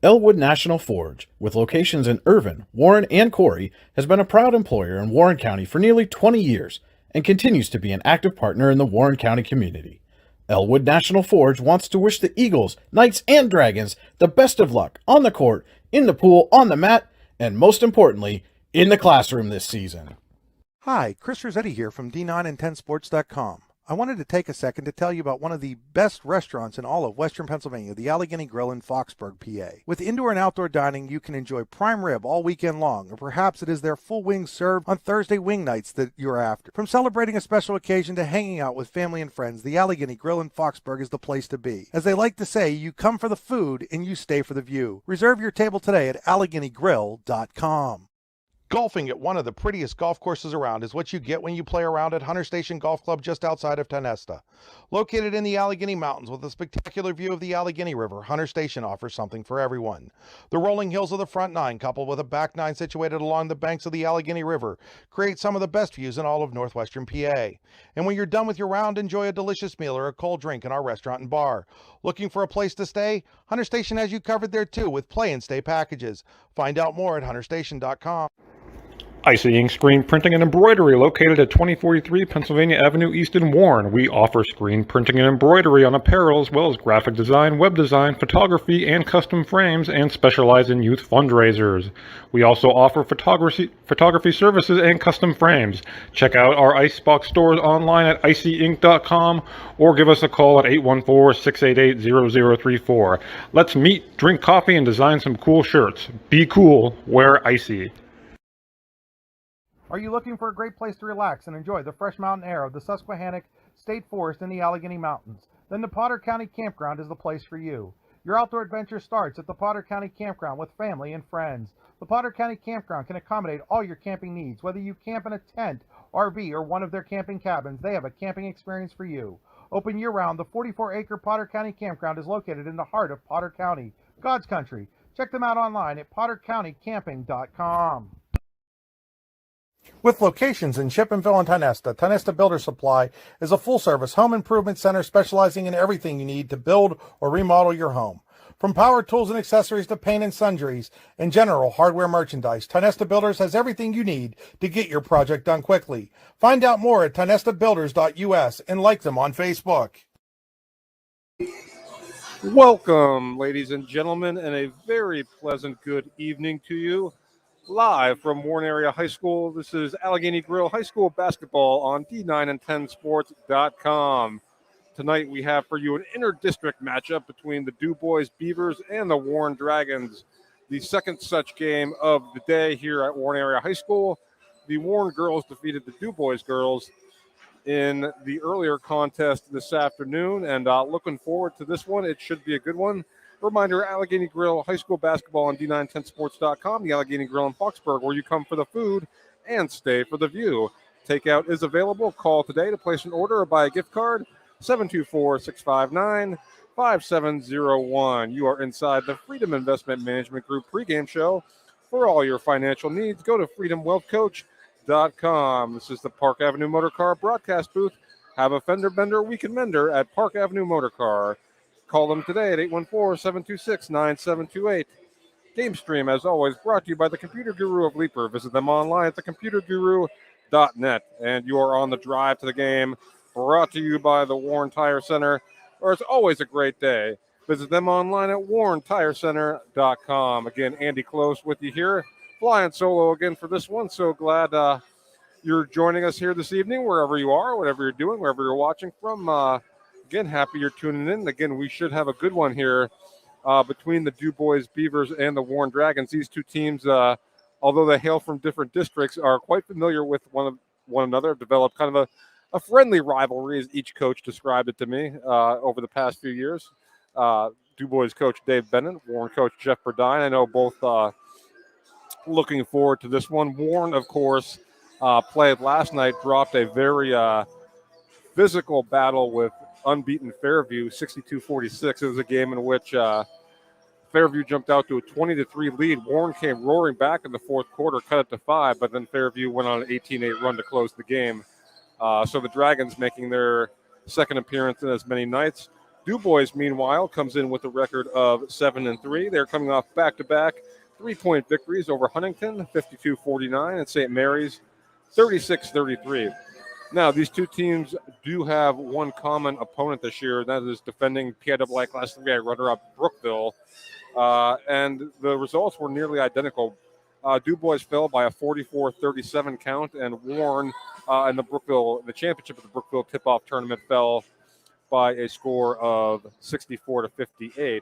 Elwood National Forge, with locations in Irvin, Warren, and Corry, has been a proud employer in Warren County for nearly 20 years and continues to be an active partner in the Warren County community. Elwood National Forge wants to wish the Eagles, Knights, and Dragons the best of luck on the court, in the pool, on the mat, and most importantly, in the classroom this season. Hi, Chris Rossetti here from D9and10sports.com. I wanted to take a second to tell you about one of the best restaurants in all of Western Pennsylvania, the Allegheny Grill in Foxborg, PA. With indoor and outdoor dining, you can enjoy prime rib all weekend long, or perhaps it is their full wings served on Thursday wing nights that you're after. From celebrating a special occasion to hanging out with family and friends, the Allegheny Grill in Foxborg is the place to be. As they like to say, you come for the food and you stay for the view. Reserve your table today at AlleghenyGrill.com. Golfing at one of the prettiest golf courses around is what you get when you play around at Hunter Station Golf Club just outside of Tonesta. Located in the Allegheny Mountains with a spectacular view of the Allegheny River, Hunter Station offers something for everyone. The rolling hills of the front nine, coupled with a back nine situated along the banks of the Allegheny River, create some of the best views in all of northwestern PA. And when you're done with your round, enjoy a delicious meal or a cold drink in our restaurant and bar. Looking for a place to stay? Hunter Station has you covered there too with play and stay packages. Find out more at hunterstation.com. Icy Ink Screen Printing and Embroidery, located at 2043 Pennsylvania Avenue East in Warren. We offer screen printing and embroidery on apparel, as well as graphic design, web design, photography, and custom frames, and specialize in youth fundraisers. We also offer photography services and custom frames. Check out our Icebox stores online at icyink.com or give us a call at 814-688-0034. Let's meet, drink coffee, and design some cool shirts. Be cool, wear icy. Are you looking for a great place to relax and enjoy the fresh mountain air of the Susquehannock State Forest in the Allegheny Mountains? Then the Potter County Campground is the place for you. Your outdoor adventure starts at the Potter County Campground with family and friends. The Potter County Campground can accommodate all your camping needs. Whether you camp in a tent, RV, or one of their camping cabins, they have a camping experience for you. Open year-round, the 44-acre Potter County Campground is located in the heart of Potter County, God's country. Check them out online at pottercountycamping.com. With locations in Chippenville and Tonesta, Tonesta Builder Supply is a full-service home improvement center specializing in everything you need to build or remodel your home. From power tools and accessories to paint and sundries and general hardware merchandise, Tonesta Builders has everything you need to get your project done quickly. Find out more at tonestabuilders.us and like them on Facebook. Welcome, ladies and gentlemen, and a very pleasant good evening to you. Live from Warren Area High School, this is Allegheny Grill High School basketball on D9and10sports.com. Tonight we have for you an inter-district matchup between the DuBois Beavers and the Warren Dragons. The second such game of the day here at Warren Area High School. The Warren girls defeated the DuBois girls in the earlier contest this afternoon, and looking forward to this one. It should be a good one. Reminder, Allegheny Grill High School basketball on D910sports.com, the Allegheny Grill in Foxborg, where you come for the food and stay for the view. Takeout is available. Call today to place an order or buy a gift card, 724-659-5701. You are inside the Freedom Investment Management Group pregame show. For all your financial needs, go to freedomwealthcoach.com. This is the Park Avenue Motor Car broadcast booth. Have a fender bender, weekend mender at Park Avenue Motor Car. Call them today at 814-726-9728. Game Stream, as always, brought to you by the Computer Guru of Leaper. Visit them online at thecomputerguru.net. And you are on the drive to the game, brought to you by the Warren Tire Center, where it's always a great day. Visit them online at warrentirecenter.com. Again, Andy Close with you here, flying solo again for this one. So glad you're joining us here this evening, wherever you are, whatever you're doing, wherever you're watching from. Again, happy you're tuning in. Again, we should have a good one here between the DuBois Beavers and the Warren Dragons. These two teams, although they hail from different districts, are quite familiar with one another, have developed kind of a friendly rivalry, as each coach described it to me over the past few years. DuBois coach Dave Bennett, Warren coach Jeff Burdine. I know both looking forward to this one. Warren, of course, played last night, dropped a very physical battle with unbeaten Fairview, 62-46. It was a game in which Fairview jumped out to a 20-3 lead. Warren came roaring back in the fourth quarter, cut it to 5, but then Fairview went on an 18-8 run to close the game. So the Dragons making their second appearance in as many nights. DuBois, meanwhile, comes in with a record of 7-3. They're coming off back-to-back 3-point victories over Huntington, 52-49, and St. Mary's, 36-33. Now, these two teams do have one common opponent this year, and that is defending PIAA Class 3A runner-up Brookville. And the results were nearly identical. DuBois fell by a 44-37 count, and Warren in the championship of the Brookville tip-off tournament fell by a score of 64-58.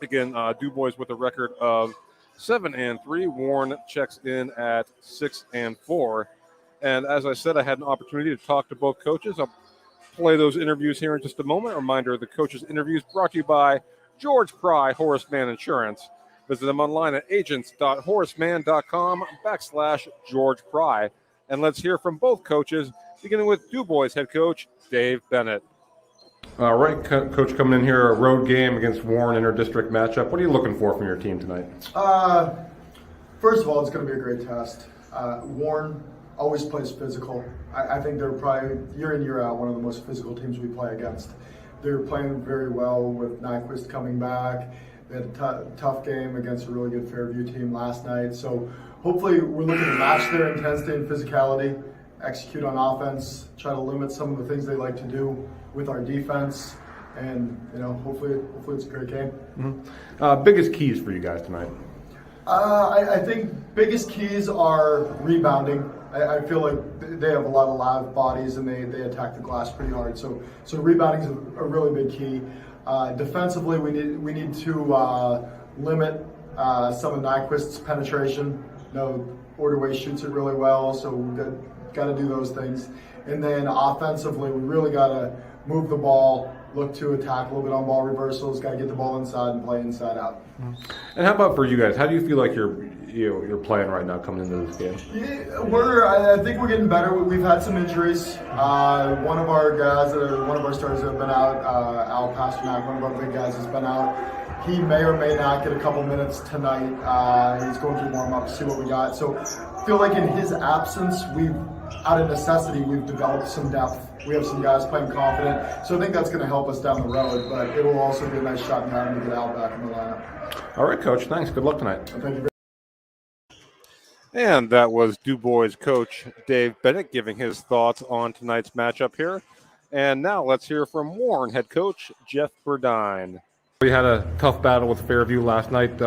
Again, DuBois with a record of 7-3. Warren checks in at 6-4. And as I said, I had an opportunity to talk to both coaches. I'll play those interviews here in just a moment. A reminder, the coaches' interviews brought to you by George Pry, Horace Mann Insurance. Visit them online at agents.horacemann.com/George Pry. And let's hear from both coaches, beginning with DuBois head coach Dave Bennett. All right, Coach, coming in here, a road game against Warren, inter-district matchup. What are you looking for from your team tonight? First of all, it's going to be a great test. Warren always plays physical. I think they're probably, year in, year out, one of the most physical teams we play against. They're playing very well with Nyquist coming back. They had a tough game against a really good Fairview team last night. So hopefully we're looking to match their intensity and physicality, execute on offense, try to limit some of the things they like to do with our defense, and hopefully it's a great game. Mm-hmm. Biggest keys for you guys tonight? I think biggest keys are rebounding. I feel like they have a lot of live bodies and they attack the glass pretty hard. So rebounding is a really big key. Defensively, we need to limit some of Nyquist's penetration. Ordway shoots it really well, so we've got to do those things. And then offensively, we really got to move the ball, look to attack a little bit on ball reversals, got to get the ball inside and play inside out. And how about for you guys? How do you feel like you're playing right now coming into this game? Yeah, I think we're getting better. We've had some injuries. One of our stars have been out, Al Pasternak, one of our big guys has been out. He may or may not get a couple minutes tonight. He's going through warm-up to see what we got. So I feel like in his absence, out of necessity, we've developed some depth. We have some guys playing confident. So I think that's going to help us down the road, but it will also be a nice shot in the arm to get Al back in the lineup. All right, Coach. Thanks. Good luck tonight. Thank you. And that was DuBois coach Dave Bennett giving his thoughts on tonight's matchup here. And now let's hear from Warren head coach Jeff Burdine. We had a tough battle with Fairview last night.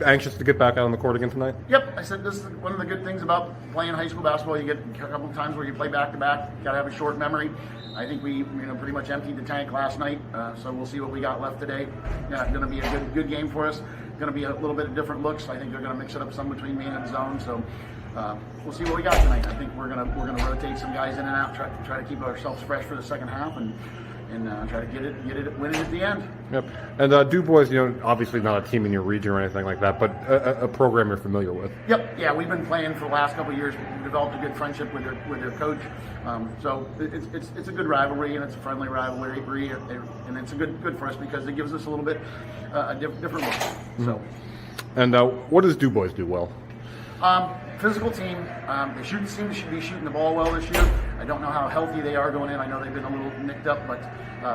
Anxious to get back out on the court again tonight? Yep, I said this is one of the good things about playing high school basketball. You get a couple of times where you play back-to-back. You got to have a short memory. I think we pretty much emptied the tank last night, so we'll see what we got left today. Yeah, going to be a good game for us. Going to be a little bit of different looks. I think they're going to mix it up some between man and zone. So we'll see what we got tonight. I think we're gonna rotate some guys in and out, try to keep ourselves fresh for the second half, and try to win it at the end. Yep. And DuBois, obviously not a team in your region or anything like that, but a program you're familiar with. Yep. Yeah, we've been playing for the last couple of years. We developed a good friendship with their coach. So it's a good rivalry, and it's a friendly rivalry, and it's a good for us because it gives us a little bit a different look. So. And what does DuBois do well? Physical team. They seem to be shooting the ball well this year. I don't know how healthy they are going in. I know they've been a little nicked up, but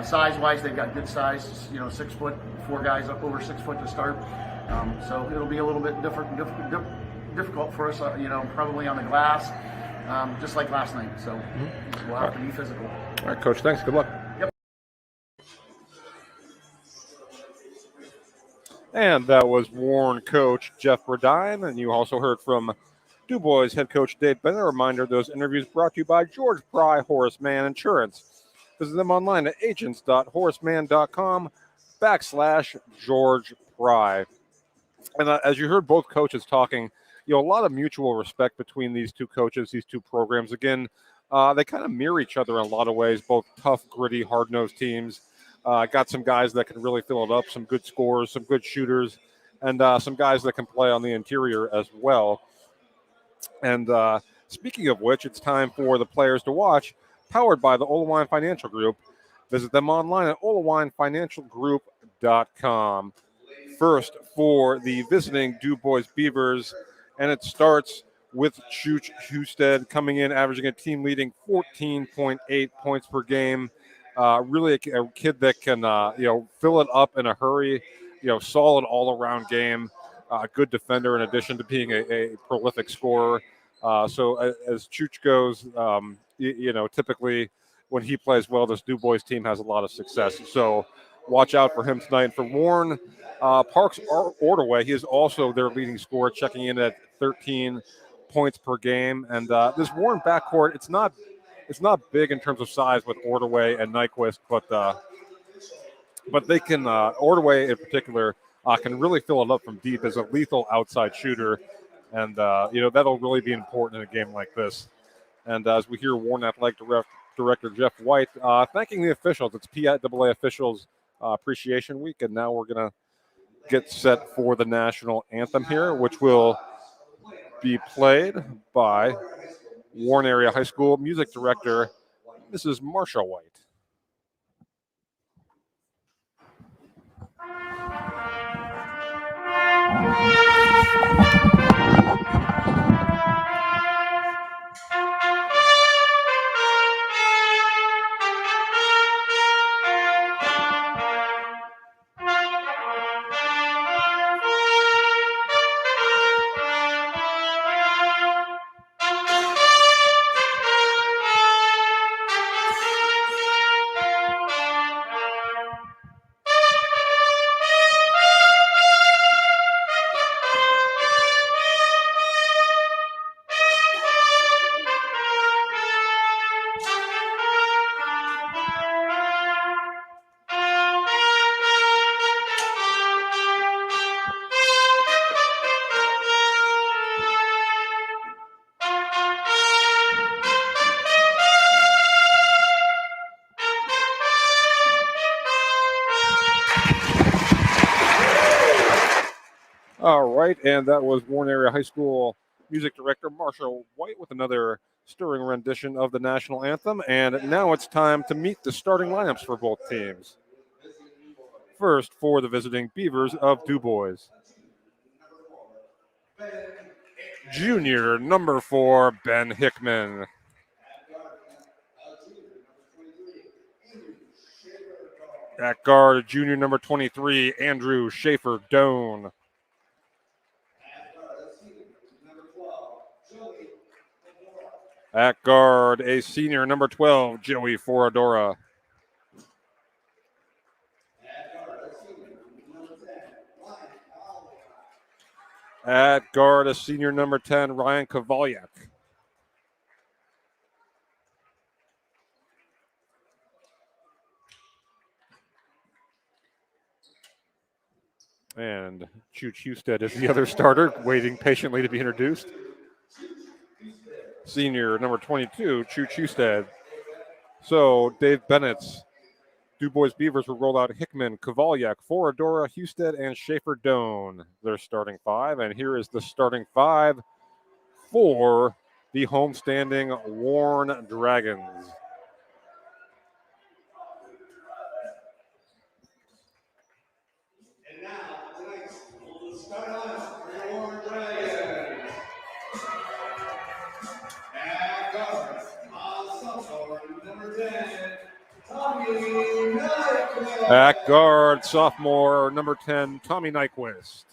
size-wise, they've got good size. 6 foot, 4 guys up over 6 foot to start. So it'll be a little bit difficult for us. Probably on the glass, just like last night. So we'll have to be physical. All right, Coach. Thanks. Good luck. Yep. And that was Warren coach Jeff Burdine, and you also heard from DuBois head coach Dave Bennett. A reminder, those interviews brought to you by George Pry, Horace Mann Insurance. Visit them online at agents.horacemann.com/George Pry. And as you heard both coaches talking, a lot of mutual respect between these two coaches, these two programs. Again, they kind of mirror each other in a lot of ways, both tough, gritty, hard-nosed teams. Got some guys that can really fill it up, some good scorers, some good shooters, and some guys that can play on the interior as well. And speaking of which, it's time for the players to watch, powered by the Olawine Financial Group. Visit them online at olawinefinancialgroup.com. First for the visiting DuBois Beavers, and it starts with Chooch Husted coming in, averaging a team-leading 14.8 points per game. Really a kid that can, fill it up in a hurry. Solid all-around game. Good defender in addition to being a prolific scorer. As Chooch goes, typically when he plays well, this DuBois team has a lot of success. So watch out for him tonight. For Warren, Parks Ordaway, he is also their leading scorer, checking in at 13 points per game. And this Warren backcourt, it's not big in terms of size with Ordaway and Nyquist, but they can, Ordaway in particular, can really fill it up from deep as a lethal outside shooter. And, that'll really be important in a game like this. And as we hear Warren Athletic Director Jeff White thanking the officials, it's PIAA Officials Appreciation Week. And now we're going to get set for the national anthem here, which will be played by Warren Area High School Music Director, Mrs. Marsha White. All right, and that was Warren Area High School Music Director Marsha White with another stirring rendition of the national anthem. And now it's time to meet the starting lineups for both teams. First, for the visiting Beavers of DuBois. Junior, number 4, Ben Hickman. At guard, junior number 23, Andrew Schaefer-Doan. At guard, a senior, number 12, Joey Foradora. At guard, a senior, number 10, Ryan Kovalyak. And Chooch Husted is the other starter, waiting patiently to be introduced. Senior, number 22, Chooch Husted. So Dave Bennett's DuBois Beavers will roll out Hickman, Kovalyak, Foradora, Husted, and Schaefer-Doan. Their starting 5. And here is the starting 5 for the homestanding Warren Dragons. And now, tonight's starting lineup for your Warren Dragons. At guard, sophomore, number 10, Tommy Nyquist. At guard, sophomore, number 10, Tommy Nyquist.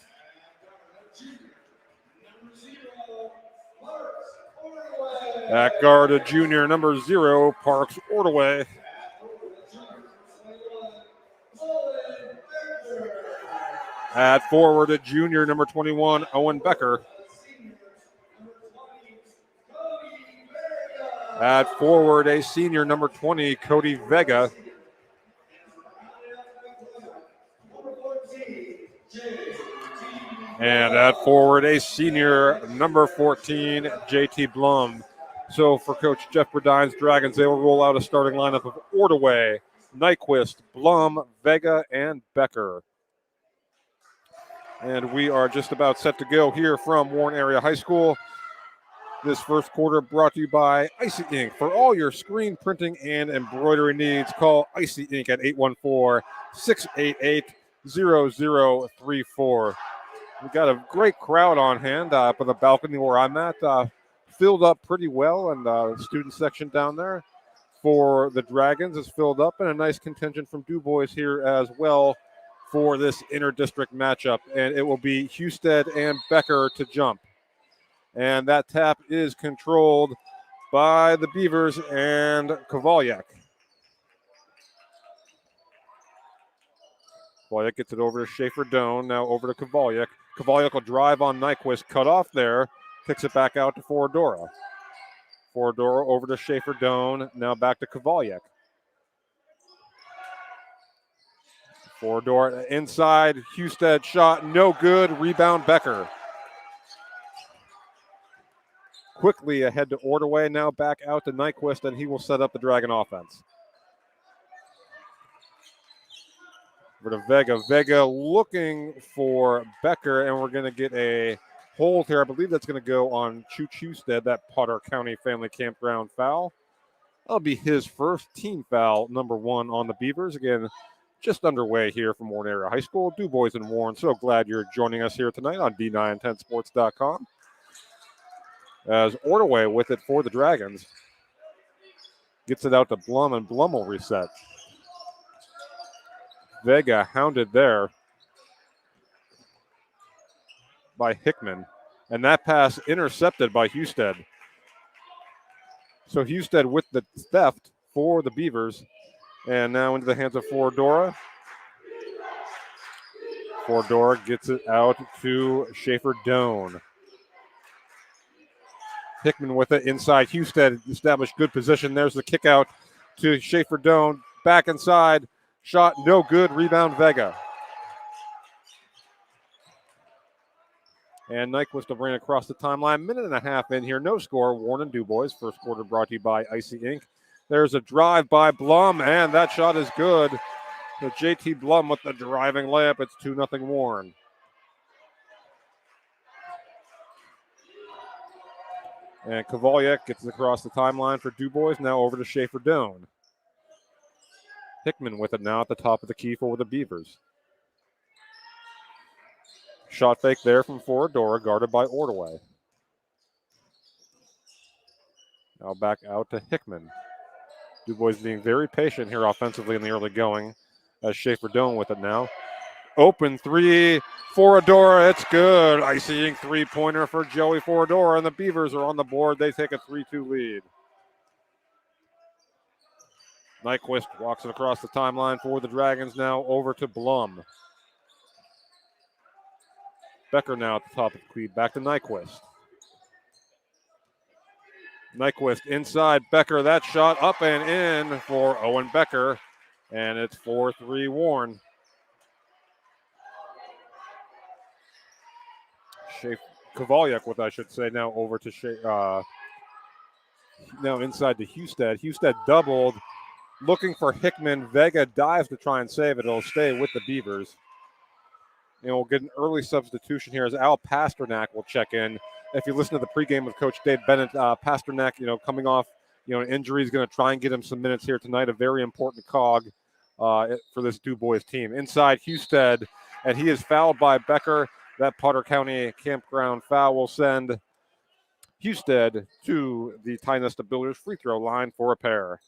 At guard, a junior, number 0, Parks Ordaway. At forward, a junior, number 21, Owen Becker. At forward, a senior, number 20, Cody Vega. And at forward, a senior, number 14, JT Blum. So for Coach Jeff Berdine's Dragons, they will roll out a starting lineup of Ordaway, Nyquist, Blum, Vega, and Becker. And we are just about set to go here from Warren Area High School. This first quarter brought to you by Icy Ink. For all your screen printing and embroidery needs, call Icy Ink at 814-688-0034. We've got a great crowd on hand up on the balcony where I'm at. Filled up pretty well, and the student section down there for the Dragons is filled up, and a nice contingent from DuBois here as well for this inter-district matchup. And it will be Husted and Becker to jump. And that tap is controlled by the Beavers and Kovalyak. Kovalyak gets it over to Schaefer-Doan, now over to Kovalyak. Kovalyak will drive on Nyquist, cut off there, kicks it back out to Foradora. Foradora over to Schaefer-Doan, now back to Kovalyak. Foradora inside, Husted shot, no good, rebound Becker. Quickly ahead to Ordway, now back out to Nyquist, and he will set up the Dragon offense. Over to Vega. Vega looking for Becker, and we're going to get a hold here. I believe that's going to go on Chooch Husted, that Potter County Family Campground foul. That'll be his first team foul, number 1 on the Beavers. Again, just underway here from Warren Area High School. DuBois and Warren, so glad you're joining us here tonight on D910sports.com. As Ordway with it for the Dragons. Gets it out to Blum, and Blum will reset. Vega hounded there by Hickman. And that pass intercepted by Husted. So Husted with the theft for the Beavers. And now into the hands of Foradora. Foradora gets it out to Schaefer-Doan. Hickman with it inside. Husted established good position. There's the kick out to Schaefer-Doan. Back inside. Shot no good. Rebound Vega. And Nyquist will bring it across the timeline. Minute and a half in here. No score. Warren and DuBois. First quarter brought to you by Icy Ink. There's a drive by Blum, and that shot is good. So JT Blum with the driving layup. It's 2-0 Warren. And Kovalyak gets it across the timeline for DuBois. Now over to Schaefer-Doan. Hickman with it now at the top of the key for the Beavers. Shot fake there from Foradora, guarded by Ordway. Now back out to Hickman. DuBois being very patient here offensively in the early going as Schaefer-Doan with it now. Open three, Foradora, it's good. Icy Ink three-pointer for Joey Foradora, and the Beavers are on the board. They take a 3-2 lead. Nyquist walks it across the timeline for the Dragons, now over to Blum. Becker now at the top of the key, back to Nyquist. Nyquist inside, Becker, that shot up and in for Owen Becker, and it's 4-3 Warren. Kovalyak with, I should say, now over to now inside to Husted. Husted doubled, looking for Hickman. Vega dives to try and save it. It'll stay with the Beavers. And we'll get an early substitution here as Al Pasternak will check in. If you listen to the pregame with Coach Dave Bennett, Pasternak, coming off, an injury, is going to try and get him some minutes here tonight. A very important cog for this DuBois team. Inside Husted, and he is fouled by Becker. That Potter County Campground foul will send Husted to the Tynesta Builders free throw line for a pair.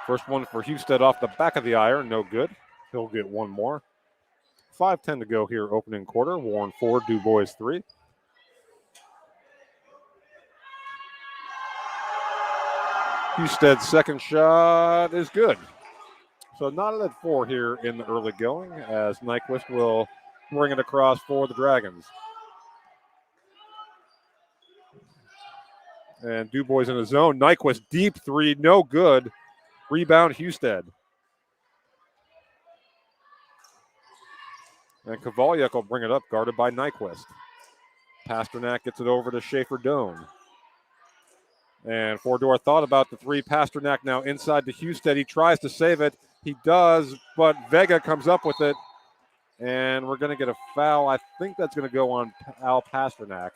First one for Husted off the back of the iron, no good. He'll get one more. 5:10 to go here, opening quarter. Warren 4, DuBois 3. Husted's second shot is good. So knotted at 4 here in the early going as Nyquist will bring it across for the Dragons. And DuBois in the zone. Nyquist deep three, no good. Rebound Husted. And Kovalyak will bring it up, guarded by Nyquist. Pasternak gets it over to Schaefer-Doan. And Foradora thought about the three. Pasternak now inside to Husted. He tries to save it. He does, but Vega comes up with it. And we're going to get a foul. I think that's going to go on Al Pasternak.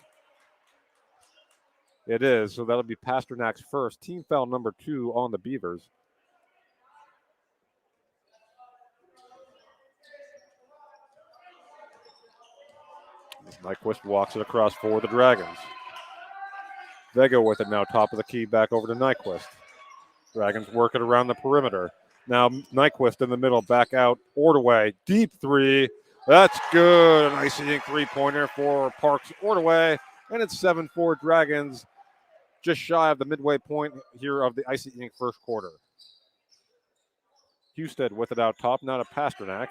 It is, so that'll be Pasternak's first. Team foul number 2 on the Beavers. Nyquist walks it across for the Dragons. Vega with it now, top of the key, back over to Nyquist. Dragons work it around the perimeter. Now Nyquist in the middle, back out, Ordaway, deep three. That's good. An Icy Ink three-pointer for Parks Ordaway. And it's 7-4 Dragons, just shy of the midway point here of the Icy Ink first quarter. Husted with it out top, now to Pasternak.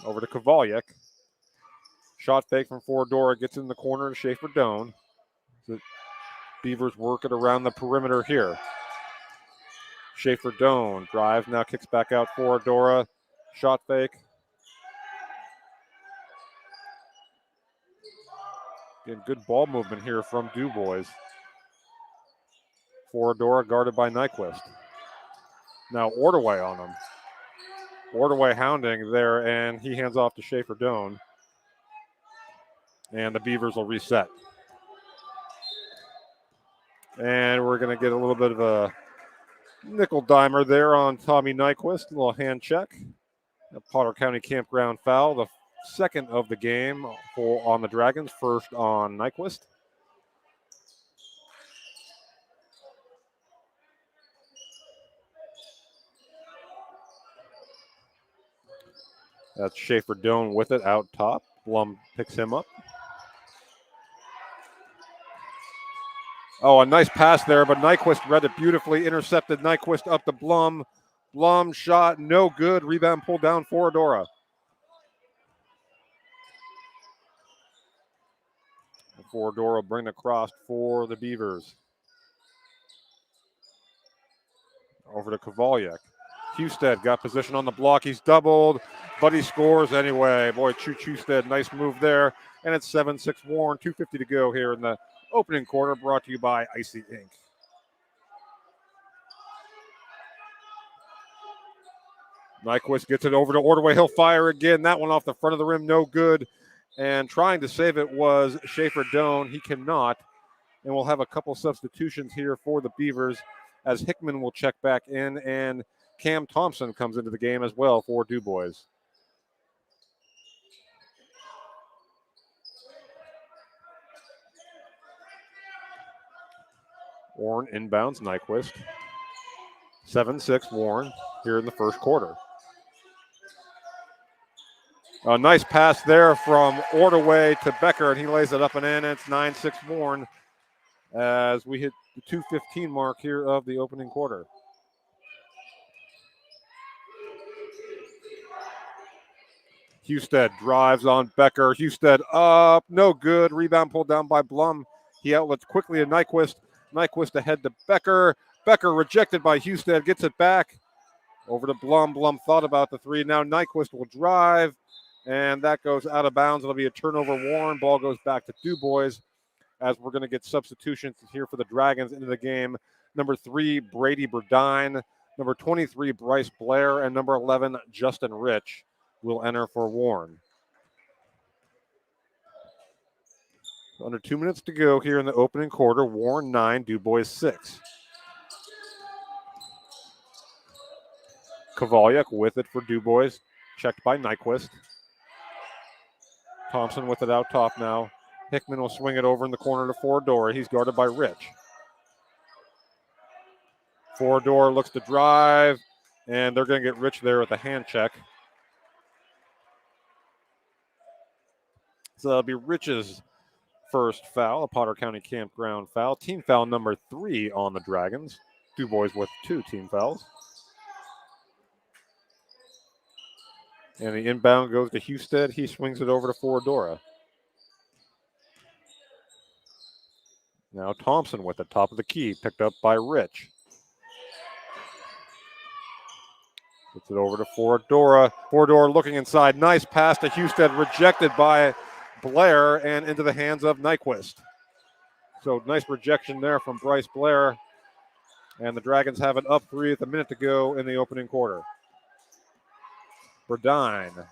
Over to Kovalyuk. Shot fake from Foradora, gets in the corner to Schaefer Doan. The Beavers work it around the perimeter here. Schaefer Doan drives, now kicks back out Foradora. Shot fake. Again, good ball movement here from DuBois. Foradora guarded by Nyquist. Now Ordaway on him. Ordaway hounding there, and he hands off to Schaefer Doan. And the Beavers will reset. And we're going to get a little bit of a nickel dimer there on Tommy Nyquist. A little hand check. A Potter County Campground foul. The second of the game on the Dragons. First on Nyquist. That's Schaefer Doan with it out top. Blum picks him up. Oh, a nice pass there, but Nyquist read it beautifully. Intercepted Nyquist up to Blum. Blum shot, no good. Rebound pulled down for Foradora. Foradora will bring across for the Beavers. Over to Kovalyuk. Husted got position on the block. He's doubled, but he scores anyway. Boy, Husted, nice move there. And it's 7-6 Warren, 2:50 to go here in the opening quarter, brought to you by Icy Ink. Nyquist gets it over to Ordaway. He'll fire again. That one off the front of the rim, no good. And trying to save it was Schaefer Doan. He cannot. And we'll have a couple substitutions here for the Beavers as Hickman will check back in and Cam Thompson comes into the game as well for DuBois. Warren inbounds Nyquist. 7-6 Warren here in the first quarter. A nice pass there from Ordaway to Becker, and he lays it up and in. It's 9-6 Warren as we hit the 2:15 mark here of the opening quarter. Husted drives on Becker. Husted up, no good. Rebound pulled down by Blum. He outlets quickly to Nyquist. Nyquist ahead to Becker. Becker rejected by Husted, gets it back. Over to Blum. Blum thought about the three. Now Nyquist will drive, and that goes out of bounds. It'll be a turnover. Warren. Ball goes back to DuBois as we're going to get substitutions here for the Dragons into the game. Number 3, Brady Burdine. Number 23, Bryce Blair. And number 11, Justin Rich will enter for Warren. Under 2 minutes to go here in the opening quarter. Warren 9, DuBois 6. Kovalyuk with it for DuBois. Checked by Nyquist. Thompson with it out top now. Hickman will swing it over in the corner to Foradora. He's guarded by Rich. Foradora looks to drive, and they're going to get Rich there with a hand check. So that'll be Rich's first foul, a Potter County Campground foul. Team foul number 3 on the Dragons. DuBois with 2 team fouls. And the inbound goes to Husted. He swings it over to Foradora. Now Thompson with the top of the key, picked up by Rich. Puts it over to Foradora. Foradora looking inside. Nice pass to Husted, rejected by Blair and into the hands of Nyquist. So nice rejection there from Bryce Blair. And the Dragons have it up 3 with a minute to go in the opening quarter. Burdine.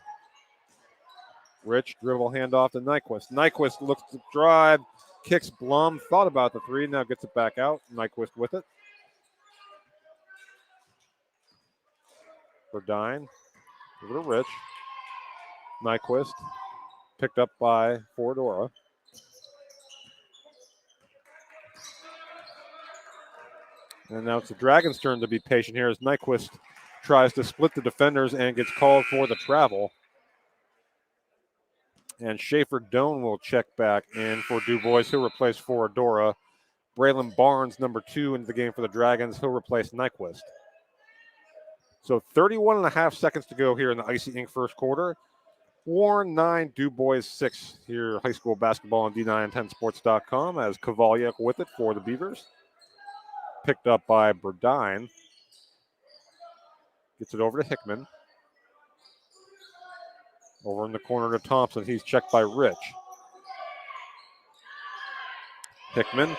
Rich dribble handoff to Nyquist. Nyquist looks to drive, kicks Blum, thought about the 3, now gets it back out. Nyquist with it. Burdine. Over to Rich. Nyquist. picked up by Foradora. And now it's the Dragons' turn to be patient here as Nyquist tries to split the defenders and gets called for the travel. And Schaefer Doan will check back in for DuBois. He'll replace Foradora. Braylon Barnes, number 2, into the game for the Dragons. He'll replace Nyquist. So 31 and a half seconds to go here in the Icy Ink first quarter. Warren 9, DuBois 6 here, high school basketball on D910sports.com as Kovalyuk with it for the Beavers. Picked up by Burdine. Gets it over to Hickman. Over in the corner to Thompson. He's checked by Rich. Hickman.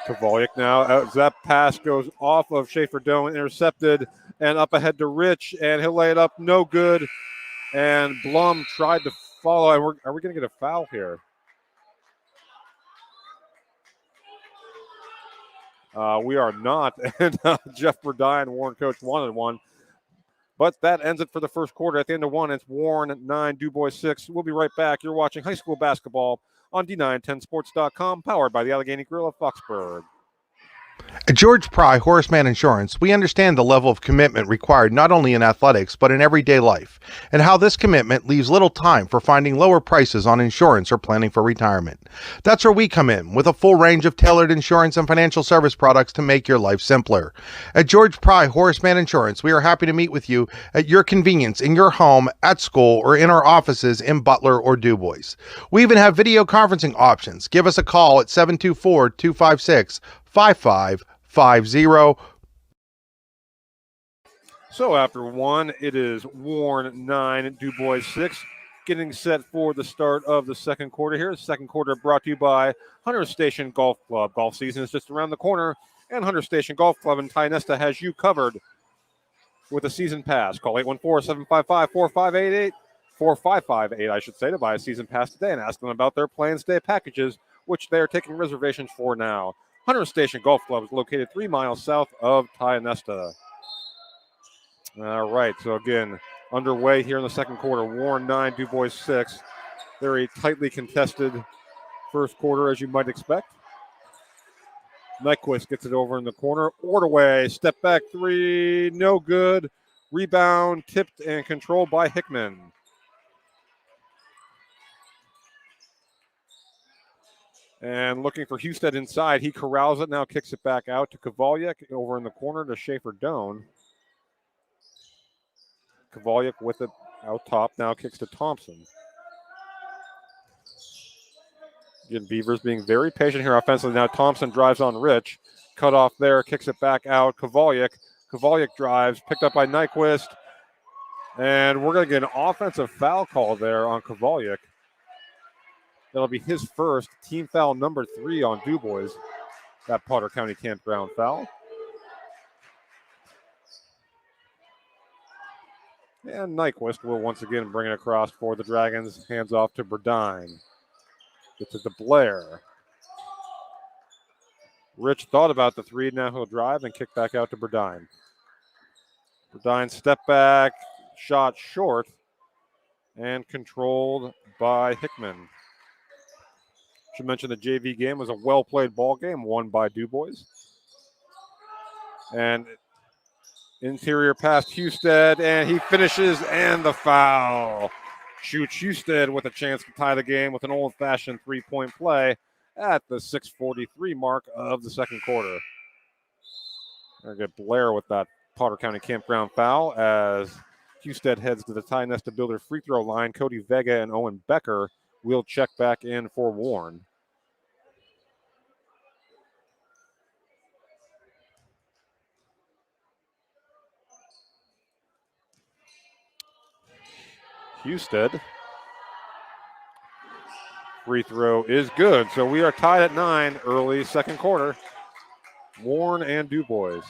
Kovalyuk now, as that pass goes off of Schaefer Doan, intercepted, and up ahead to Rich, and he'll lay it up, no good. And Blum tried to follow, and are we going to get a foul here? We are not, and Jeff Burdine, Warren coach, wanted one. But that ends it for the first quarter. At the end of one, it's Warren 9, DuBois 6. We'll be right back. You're watching high school basketball on D910sports.com, powered by the Allegheny Grill of Foxborg. At George Pry Horseman Insurance, we understand the level of commitment required not only in athletics, but in everyday life, and how this commitment leaves little time for finding lower prices on insurance or planning for retirement. That's where we come in, with a full range of tailored insurance and financial service products to make your life simpler. At George Pry Horseman Insurance, we are happy to meet with you at your convenience in your home, at school, or in our offices in Butler or DuBois. We even have video conferencing options. Give us a call at 724-256-5550. So after one, it is Warren 9, DuBois 6, getting set for the start of the second quarter here. The second quarter brought to you by Hunter Station Golf Club. Golf season is just around the corner, and Hunter Station Golf Club in Tynesta has you covered with a season pass. Call 814-755-4588, 4558, I should say, to buy a season pass today and ask them about their play and stay packages, which they are taking reservations for now. Hunter Station Golf Club is located 3 miles south of Tynesta. All right, so again, underway here in the second quarter. Warren 9, DuBois 6. Very tightly contested first quarter, as you might expect. Nyquist gets it over in the corner. Ordaway, step back three, no good. Rebound, tipped and controlled by Hickman. And looking for Husted inside. He corrals it, now kicks it back out to Kovalyuk. Over in the corner to Schaefer Doan. Kovalyuk with it out top, now kicks to Thompson. Again, Beavers being very patient here offensively. Now Thompson drives on Rich. Cut off there, kicks it back out. Kovalyuk. Kovalyuk drives, picked up by Nyquist. And we're going to get an offensive foul call there on Kovalyuk. That'll be his first, team foul number 3 on DuBois. That Potter County Campground foul. And Nyquist will once again bring it across for the Dragons. Hands off to Burdine. Gets it to Blair. Rich thought about the three. Now he'll drive and kick back out to Burdine. Burdine step back. Shot short. And controlled by Hickman. Should mention the JV game was a well-played ball game, won by DuBois. And interior pass Husted, and he finishes, and the foul. Shoots Husted with a chance to tie the game with an old-fashioned three-point play at the 6:43 mark of the second quarter. We're going to get Blair with that Potter County Campground foul as Husted heads to the Tynesta Builder free throw line. Cody Vega and Owen Becker will check back in for Warren. Husted. Free throw is good. So we are tied at 9 early second quarter. Warren and DuBois.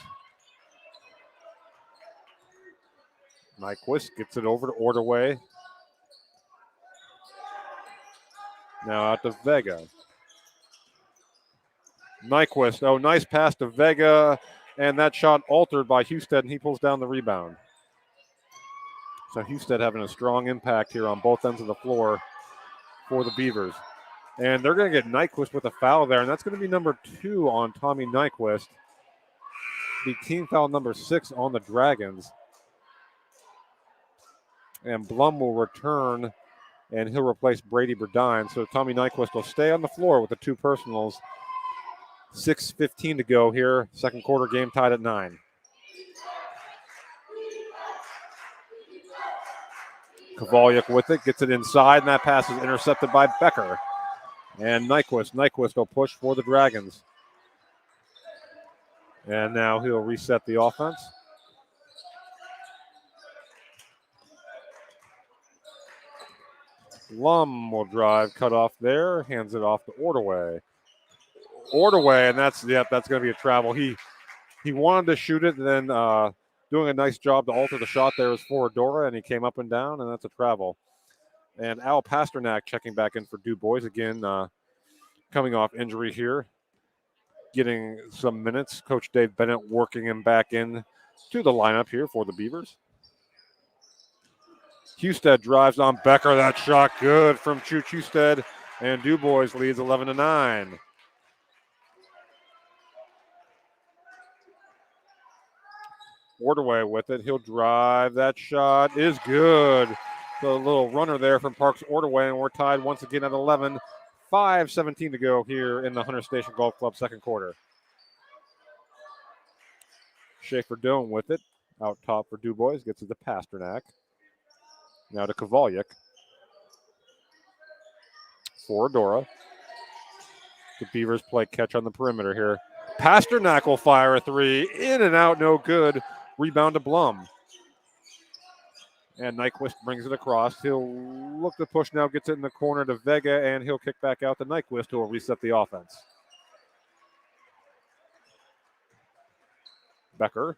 Nyquist gets it over to Ordaway. Now out to Vega. Nyquist, oh, nice pass to Vega. And that shot altered by Husted, and he pulls down the rebound. So Husted having a strong impact here on both ends of the floor for the Beavers. And they're going to get Nyquist with a foul there, and that's going to be number 2 on Tommy Nyquist. The team foul number 6 on the Dragons. And Blum will return, and he'll replace Brady Burdine. So Tommy Nyquist will stay on the floor with the 2 personals. 6:15 to go here. Second quarter, game tied at 9. Kovalyuk with it, gets it inside, and that pass is intercepted by Becker. And Nyquist will push for the Dragons. And now he'll reset the offense. Lum will drive, cut off there, hands it off to Ordaway. And that's going to be a travel. He wanted to shoot it, and then doing a nice job to alter the shot there is for Adora, and he came up and down, and that's a travel. And Al Pasternak checking back in for DuBois again, coming off injury here, getting some minutes. Coach Dave Bennett working him back in to the lineup here for the Beavers. Husted drives on Becker. That shot good from Chooch Husted, and DuBois leads 11-9. Ordaway with it. He'll drive. That shot is good. So a little runner there from Parks Ordaway, and we're tied once again at 11. 5:17 to go here in the Hunter Station Golf Club second quarter. Schaefer Doan with it. Out top for DuBois. Gets it to Pasternak. Now to Kovalyuk. For Adora. The Beavers play catch on the perimeter here. Pasternak will fire a 3. In and out, no good. Rebound to Blum. And Nyquist brings it across. He'll look to push now, gets it in the corner to Vega, and he'll kick back out to Nyquist, who will reset the offense. Becker.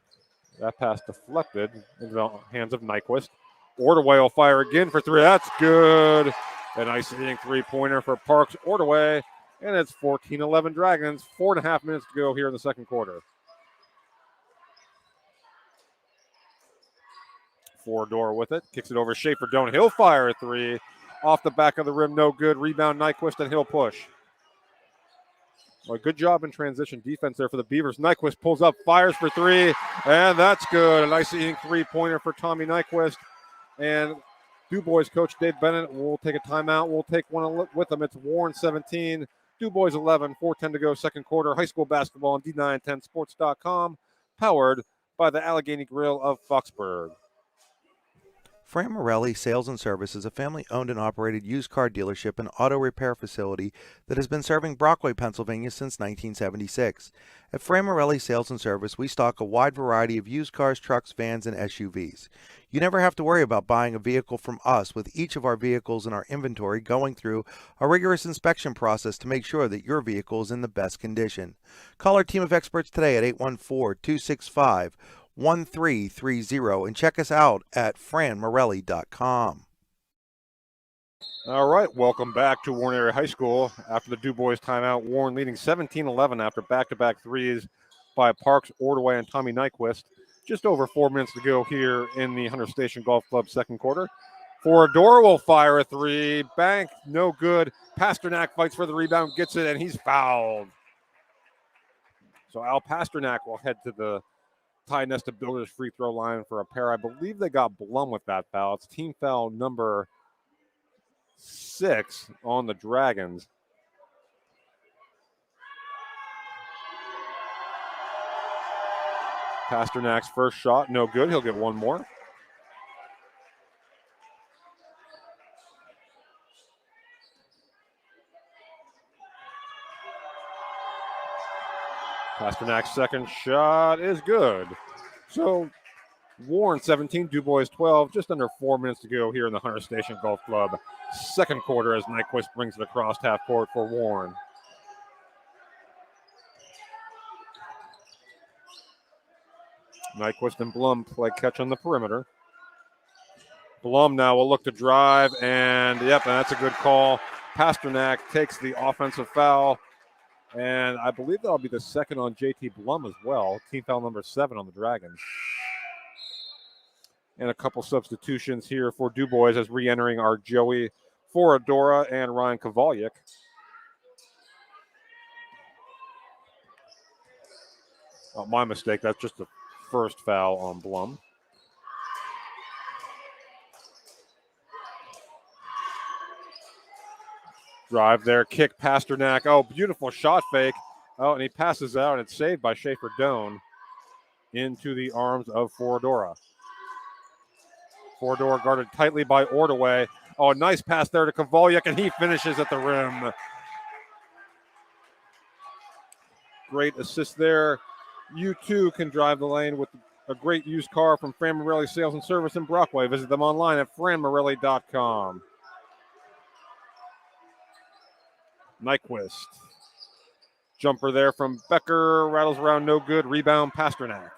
That pass deflected into the hands of Nyquist. Ordaway will fire again for 3. That's good. A nice hitting 3-pointer for Parks Ordaway. And it's 14-11 Dragons. 4.5 minutes to go here in the second quarter. Four-door with it. Kicks it over Schaefer Doan. He'll fire a 3. Off the back of the rim, no good. Rebound Nyquist, and he'll push. Well, good job in transition defense there for the Beavers. Nyquist pulls up, fires for 3, and that's good. A nice hitting 3-pointer for Tommy Nyquist. And DuBois coach Dave Bennett will take a timeout. We'll take one with them. It's Warren 17, DuBois 11, 4:10 to go second quarter. High school basketball on D910sports.com, powered by the Allegheny Grill of Foxborg. Fran Morelli Sales and Service is a family-owned and operated used car dealership and auto repair facility that has been serving Brockway, Pennsylvania since 1976. At Fran Morelli Sales and Service, we stock a wide variety of used cars, trucks, vans, and SUVs. You never have to worry about buying a vehicle from us, with each of our vehicles in our inventory going through a rigorous inspection process to make sure that your vehicle is in the best condition. Call our team of experts today at 814-265-1330 and check us out at franmorelli.com. All right, welcome back to Warren Area High School. After the DuBois timeout, Warren leading 17-11 after back-to-back threes by Parks, Ordaway, and Tommy Nyquist. Just over 4 minutes to go here in the Hunter Station Golf Club second quarter. Forador will fire a 3. Bank, no good. Pasternak fights for the rebound, gets it, and he's fouled. So Al Pasternak will head to the Ty Nesta Builders free throw line for a pair. I believe they got Blum with that foul. It's team foul number 6 on the Dragons. Pasternak's first shot, no good. He'll get one more. Pasternak's second shot is good. So Warren 17, DuBois 12, just under 4 minutes to go here in the Hunter Station Golf Club. Second quarter as Nyquist brings it across half court for Warren. Nyquist and Blum play catch on the perimeter. Blum now will look to drive, and and that's a good call. Pasternak takes the offensive foul, and I believe that'll be the second on JT Blum as well. Team foul number 7 on the Dragons. And a couple substitutions here for DuBois as re-entering are Joey Foradora and Ryan Kovalyuk. Oh, my mistake. That's just the first foul on Blum. Drive there, kick, Pasternak. Oh, beautiful shot fake. Oh, and he passes out, and it's saved by Schaefer Doan into the arms of Foradora. Foradora guarded tightly by Ordaway. Oh, a nice pass there to Kovalyuk, and he finishes at the rim. Great assist there. You too can drive the lane with a great used car from Fran Morelli Sales and Service in Brockway. Visit them online at franmorelli.com. Nyquist. Jumper there from Becker. Rattles around, no good. Rebound, Pasternak.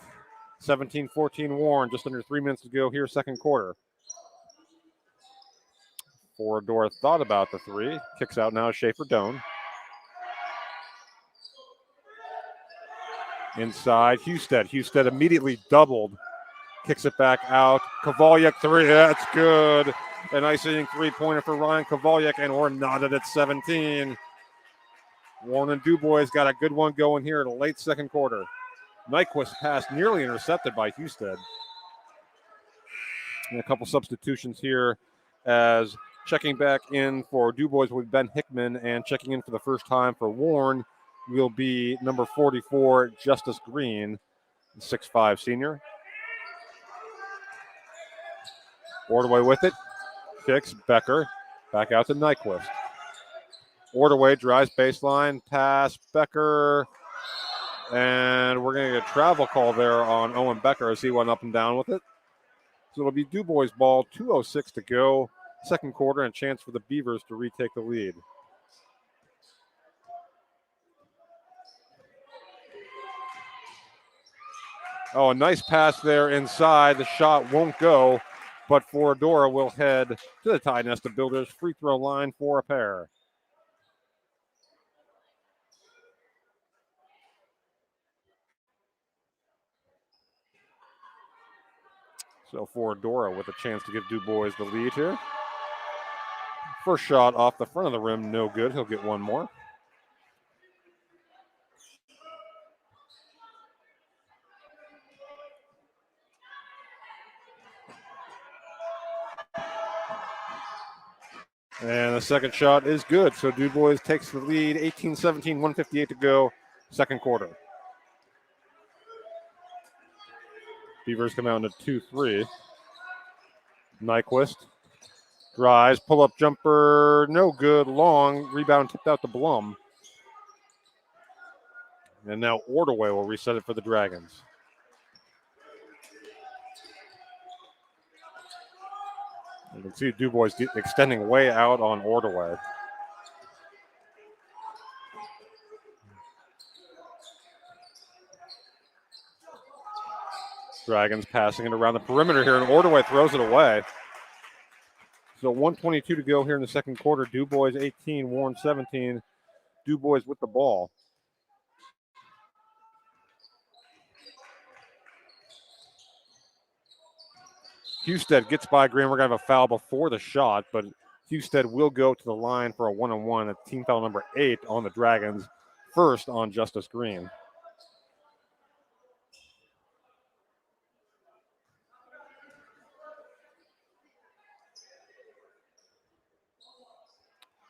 17-14 Warren. Just under 3 minutes to go here, second quarter. Foradora thought about the three. Kicks out now Schaefer Doan. Inside, Husted. Husted immediately doubled. Kicks it back out. Kovalyuk three. That's good. A nice hitting three-pointer for Ryan Kovalyuk, and we're knotted at 17. Warren and DuBois got a good one going here in the late second quarter. Nyquist pass nearly intercepted by Husted. And a couple substitutions here as checking back in for DuBois with Ben Hickman, and checking in for the first time for Warren will be number 44, Justice Green, 6'5" senior. Ordaway with it. Kicks, Becker. Back out to Nyquist. Ordaway drives baseline, pass, Becker. And we're going to get a travel call there on Owen Becker as he went up and down with it. So it'll be DuBois ball, 2:06 to go. Second quarter, and a chance for the Beavers to retake the lead. Oh, a nice pass there inside. The shot won't go, but Foradora will head to the Tide Nesta Builders free throw line for a pair. So Foradora with a chance to give DuBois the lead here. First shot off the front of the rim, no good. He'll get one more. And the second shot is good. So DuBois takes the lead, 18-17, 1:58 to go, second quarter. Beavers come out in a 2-3. Nyquist drives, pull-up jumper, no good, long. Rebound tipped out to Blum. And now Ordaway will reset it for the Dragons. You can see DuBois extending way out on Ordaway. Dragons passing it around the perimeter here, and Ordaway throws it away. So 1:22 to go here in the second quarter. DuBois 18, Warren 17. DuBois with the ball. Husted gets by Green. We're going to have a foul before the shot, but Husted will go to the line for a one-on-one at team foul number 8 on the Dragons. First on Justice Green.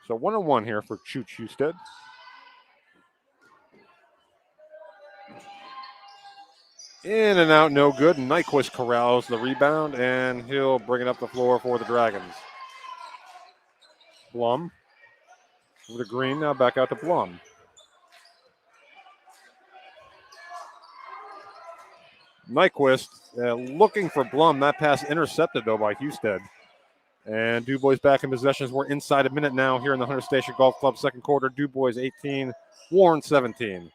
So one-on-one here for Chooch Husted. In and out, no good. Nyquist corrals the rebound, and he'll bring it up the floor for the Dragons. Blum over to Green, now back out to Blum. Nyquist looking for Blum. That pass intercepted, though, by Husted. And DuBois back in possession as we're inside a minute now here in the Hunter Station Golf Club second quarter. DuBois 18, Warren 17.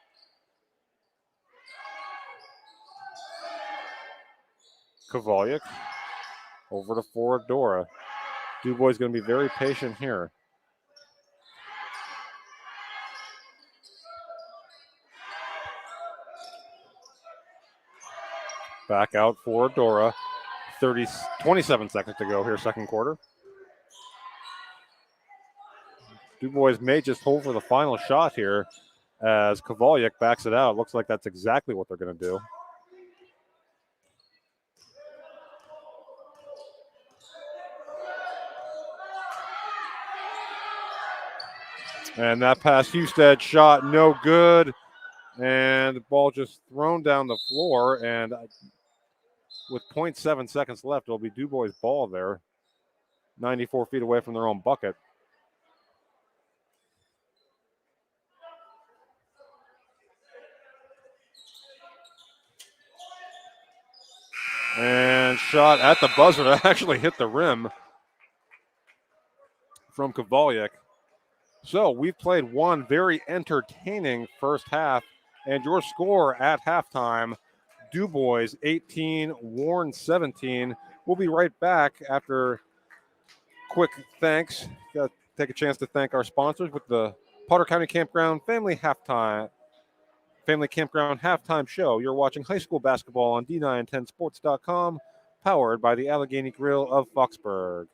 Kovalyuk over to Foradora. DuBois going to be very patient here. Back out Foradora. 27 seconds to go here, second quarter. DuBois may just hold for the final shot here as Kovalyuk backs it out. Looks like that's exactly what they're going to do. And that pass Husted shot no good. And the ball just thrown down the floor. And with 0.7 seconds left, it'll be DuBois' ball there. 94 feet away from their own bucket. And shot at the buzzer that actually hit the rim from Kovalyuk. So we've played one very entertaining first half, and your score at halftime, DuBois 18, Warren 17. We'll be right back after quick thanks. Got to take a chance to thank our sponsors with the Potter County Campground Family Campground halftime show. You're watching high school basketball on D910sports.com, powered by the Allegheny Grill of Foxborg.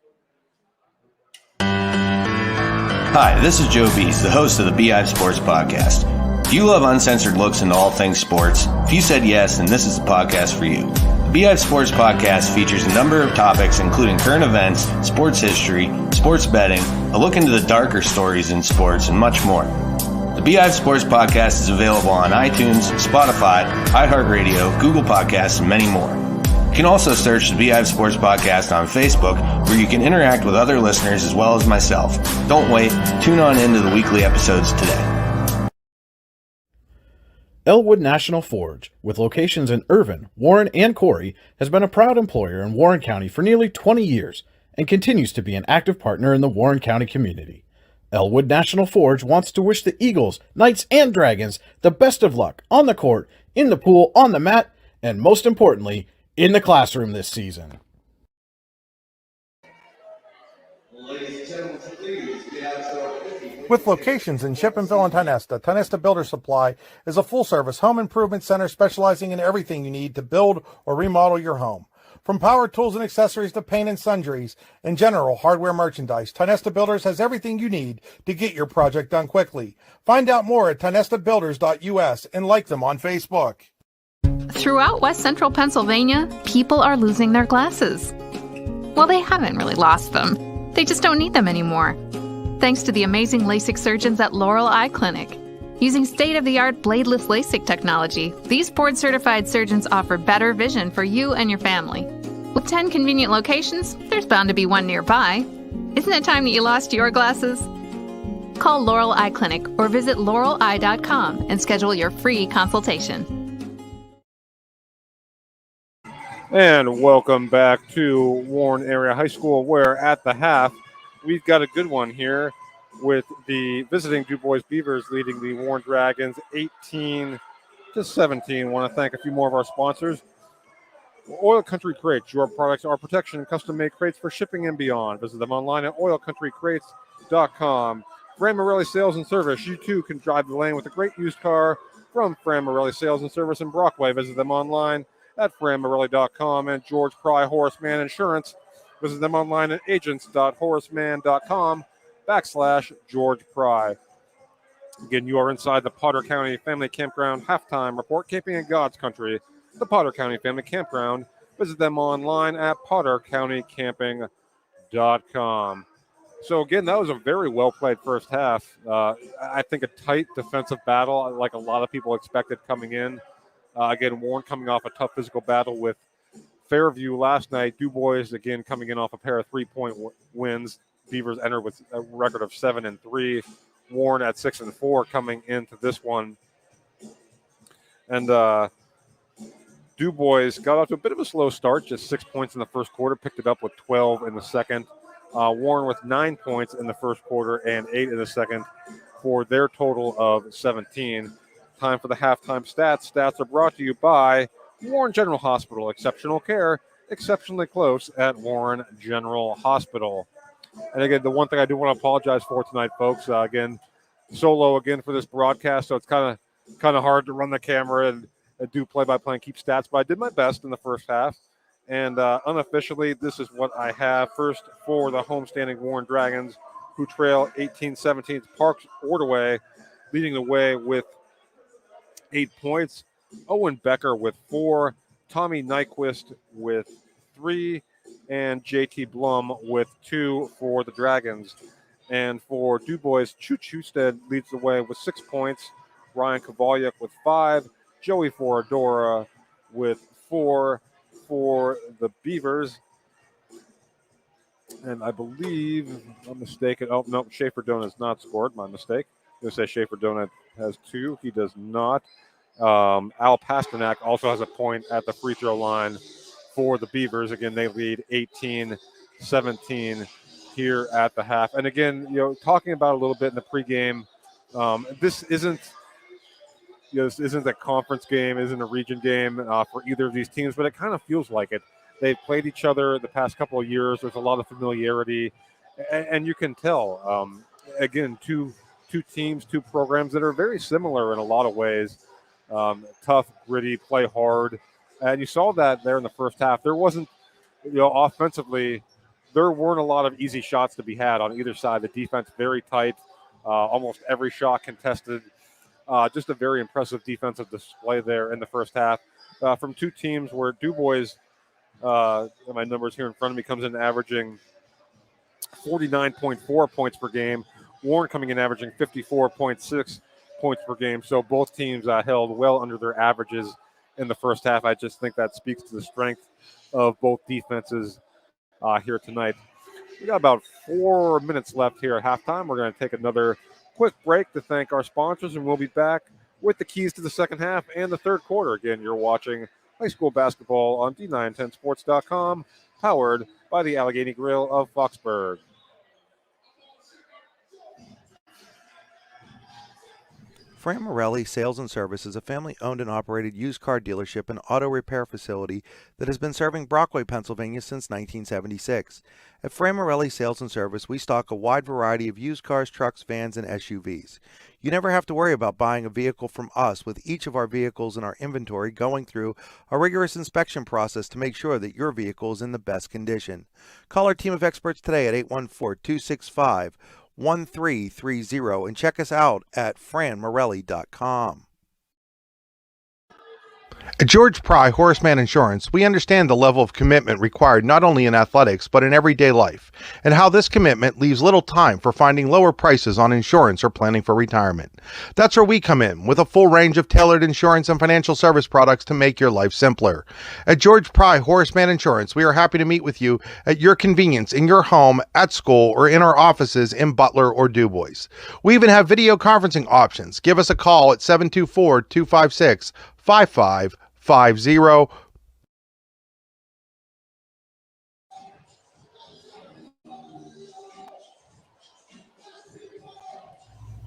Hi, this is Joe Bees, the host of the BI Sports Podcast. Do you love uncensored looks into all things sports? If you said yes, then this is the podcast for you. The BI Sports Podcast features a number of topics including current events, sports history, sports betting, a look into the darker stories in sports, and much more. The Beehive Sports Podcast is available on iTunes, Spotify, iHeartRadio, Google Podcasts, and many more. You can also search the Beehive Sports Podcast on Facebook, where you can interact with other listeners as well as myself. Don't wait. Tune on into the weekly episodes today. Elwood National Forge, with locations in Irvin, Warren, and Corry, has been a proud employer in Warren County for nearly 20 years and continues to be an active partner in the Warren County community. Elwood National Forge wants to wish the Eagles, Knights, and Dragons the best of luck on the court, in the pool, on the mat, and most importantly, in the classroom this season. With locations in Shippenville and Tionesta, Tionesta Builder Supply is a full-service home improvement center specializing in everything you need to build or remodel your home. From power tools and accessories to paint and sundries and general hardware merchandise, Tionesta Builders has everything you need to get your project done quickly. Find out more at tionestabuilders.us and like them on Facebook. Throughout West Central Pennsylvania, people are losing their glasses. Well, they haven't really lost them. They just don't need them anymore. Thanks to the amazing LASIK surgeons at Laurel Eye Clinic. Using state-of-the-art bladeless LASIK technology, these board-certified surgeons offer better vision for you and your family. With 10 convenient locations, there's bound to be one nearby. Isn't it time that you lost your glasses? Call Laurel Eye Clinic or visit laureleye.com and schedule your free consultation. And welcome back to Warren Area High School, where at the half, we've got a good one here with the visiting DuBois Beavers leading the Warren Dragons 18-17. Want to thank a few more of our sponsors. Oil Country Crates, your products, our protection, and custom-made crates for shipping and beyond. Visit them online at oilcountrycrates.com. Fran Morelli Sales and Service, you too can drive the lane with a great used car from Fran Morelli Sales and Service in Brockway. Visit them online at franmorelli.com. And George Pry Horseman Insurance, visit them online at agents.horseman.com/George Pry. Again, you are inside the Potter County Family Campground halftime report, camping in God's country, the Potter County Family Campground. Visit them online at pottercountycamping.com. So again, that was a very well played first half. I think a tight defensive battle, like a lot of people expected coming in. Again, Warren coming off a tough physical battle with Fairview last night. DuBois again coming in off a pair of 3-point wins. Beavers enter with a record of 7-3. Warren at 6-4 coming into this one. And DuBois got off to a bit of a slow start, just 6 points in the first quarter, picked it up with 12 in the second. Warren with 9 points in the first quarter and 8 in the second for their total of 17. Time for the halftime stats. Stats are brought to you by Warren General Hospital. Exceptional care, exceptionally close at Warren General Hospital. And again, the one thing I do want to apologize for tonight, folks, again, solo again for this broadcast, so it's kind of hard to run the camera and do play-by-play and keep stats, but I did my best in the first half. And unofficially, this is what I have. First for the homestanding Warren Dragons, who trail 18-17 Parks Ordway, leading the way with 8 points. Owen Becker with 4, Tommy Nyquist with 3, and JT Blum with 2 for the Dragons. And for DuBois, Chooch Husted leads the way with 6 points, Ryan Kovalyuk with 5, Joey Foradora with 4 for the Beavers. And I believe, I'm mistaken. Oh, no, Schaefer Donut has not scored. My mistake. I'm going to say Schaefer Donut has 2. He does not. Al Pasternak also has a point at the free throw line for the Beavers. Again, they lead 18-17 here at the half. And again, talking about a little bit in the pregame, this isn't a conference game, isn't a region game for either of these teams, but it kind of feels like it. They've played each other the past couple of years. There's a lot of familiarity, and you can tell. Again, two teams, two programs that are very similar in a lot of ways. Tough, gritty, play hard, and you saw that there in the first half. There wasn't, offensively, there weren't a lot of easy shots to be had on either side. The defense very tight, almost every shot contested. Just a very impressive defensive display there in the first half from two teams where DuBois, my numbers here in front of me, comes in averaging 49.4 points per game. Warren coming in averaging 54.6 points per game. So both teams held well under their averages in the first half. I just think that speaks to the strength of both defenses here tonight. We got about 4 minutes left here at halftime. We're going to take another quick break to thank our sponsors, and we'll be back with the keys to the second half and the third quarter. Again, you're watching high school basketball on D910sports.com, powered by the Allegheny Grill of Foxborg. Fran Morelli Sales and Service is a family-owned and operated used car dealership and auto repair facility that has been serving Brockway, Pennsylvania since 1976. At Fran Morelli Sales and Service, we stock a wide variety of used cars, trucks, vans, and SUVs. You never have to worry about buying a vehicle from us, with each of our vehicles in our inventory going through a rigorous inspection process to make sure that your vehicle is in the best condition. Call our team of experts today at 814-265-1330 and check us out at franmorelli.com. At George Pry Horseman Insurance, we understand the level of commitment required not only in athletics but in everyday life, and how this commitment leaves little time for finding lower prices on insurance or planning for retirement. That's where we come in, with a full range of tailored insurance and financial service products to make your life simpler. At George Pry Horseman Insurance, we are happy to meet with you at your convenience, in your home, at school, or in our offices in Butler or DuBois. We even have video conferencing options. Give us a call at 724-256-5550.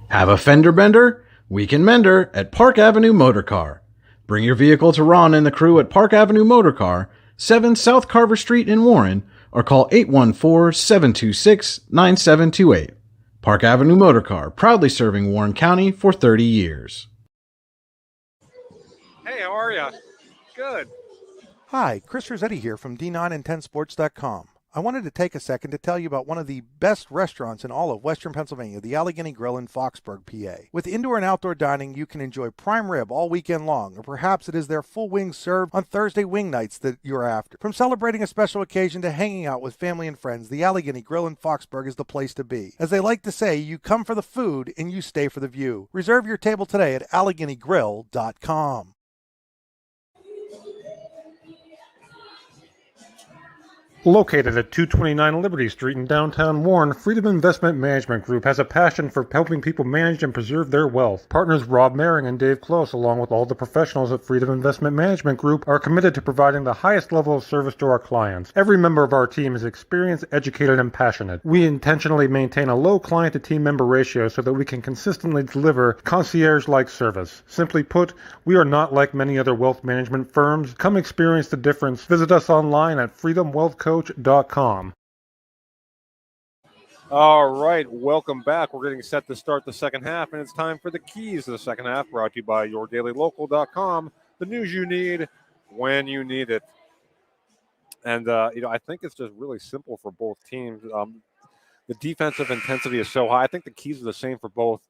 Have a fender bender? We can mend her at Park Avenue Motor Car. Bring your vehicle to Ron and the crew at Park Avenue Motor Car, 7 South Carver Street in Warren, or call 814-726-9728. Park Avenue Motor Car, proudly serving Warren County for 30 years. Hey, how are you? Good. Hi, Chris Rossetti here from D910sports.com. I wanted to take a second to tell you about one of the best restaurants in all of Western Pennsylvania, the Allegheny Grill in Foxborg, PA. With indoor and outdoor dining, you can enjoy prime rib all weekend long, or perhaps it is their full wings served on Thursday wing nights that you're after. From celebrating a special occasion to hanging out with family and friends, the Allegheny Grill in Foxborg is the place to be. As they like to say, you come for the food and you stay for the view. Reserve your table today at AlleghenyGrill.com. Located at 229 Liberty Street in downtown Warren, Freedom Investment Management Group has a passion for helping people manage and preserve their wealth. Partners Rob Maring and Dave Close, along with all the professionals at Freedom Investment Management Group, are committed to providing the highest level of service to our clients. Every member of our team is experienced, educated, and passionate. We intentionally maintain a low client-to-team member ratio so that we can consistently deliver concierge-like service. Simply put, we are not like many other wealth management firms. Come experience the difference. Visit us online at freedomwealthcoach.com. All right, welcome back. We're getting set to start the second half, and it's time for the keys to the second half, brought to you by yourdailylocal.com. The news you need when you need it. And, I think it's just really simple for both teams. The defensive intensity is so high. I think the keys are the same for both.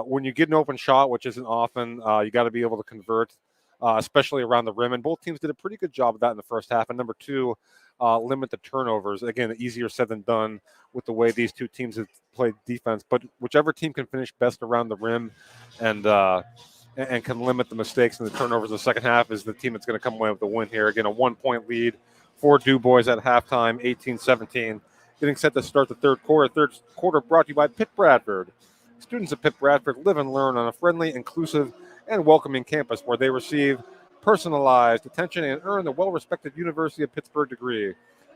When you get an open shot, which isn't often, you got to be able to convert, especially around the rim. And both teams did a pretty good job of that in the first half. And number two, limit the turnovers. Again, easier said than done with the way these two teams have played defense. But whichever team can finish best around the rim and can limit the mistakes and the turnovers in the second half is the team that's going to come away with the win here. Again, a 1-point lead for DuBois at halftime, 18-17. Getting set to start the third quarter. Third quarter brought to you by Pitt Bradford. Students at Pitt Bradford live and learn on a friendly, inclusive, and welcoming campus where they receive personalized attention and earn the well-respected University of Pittsburgh degree.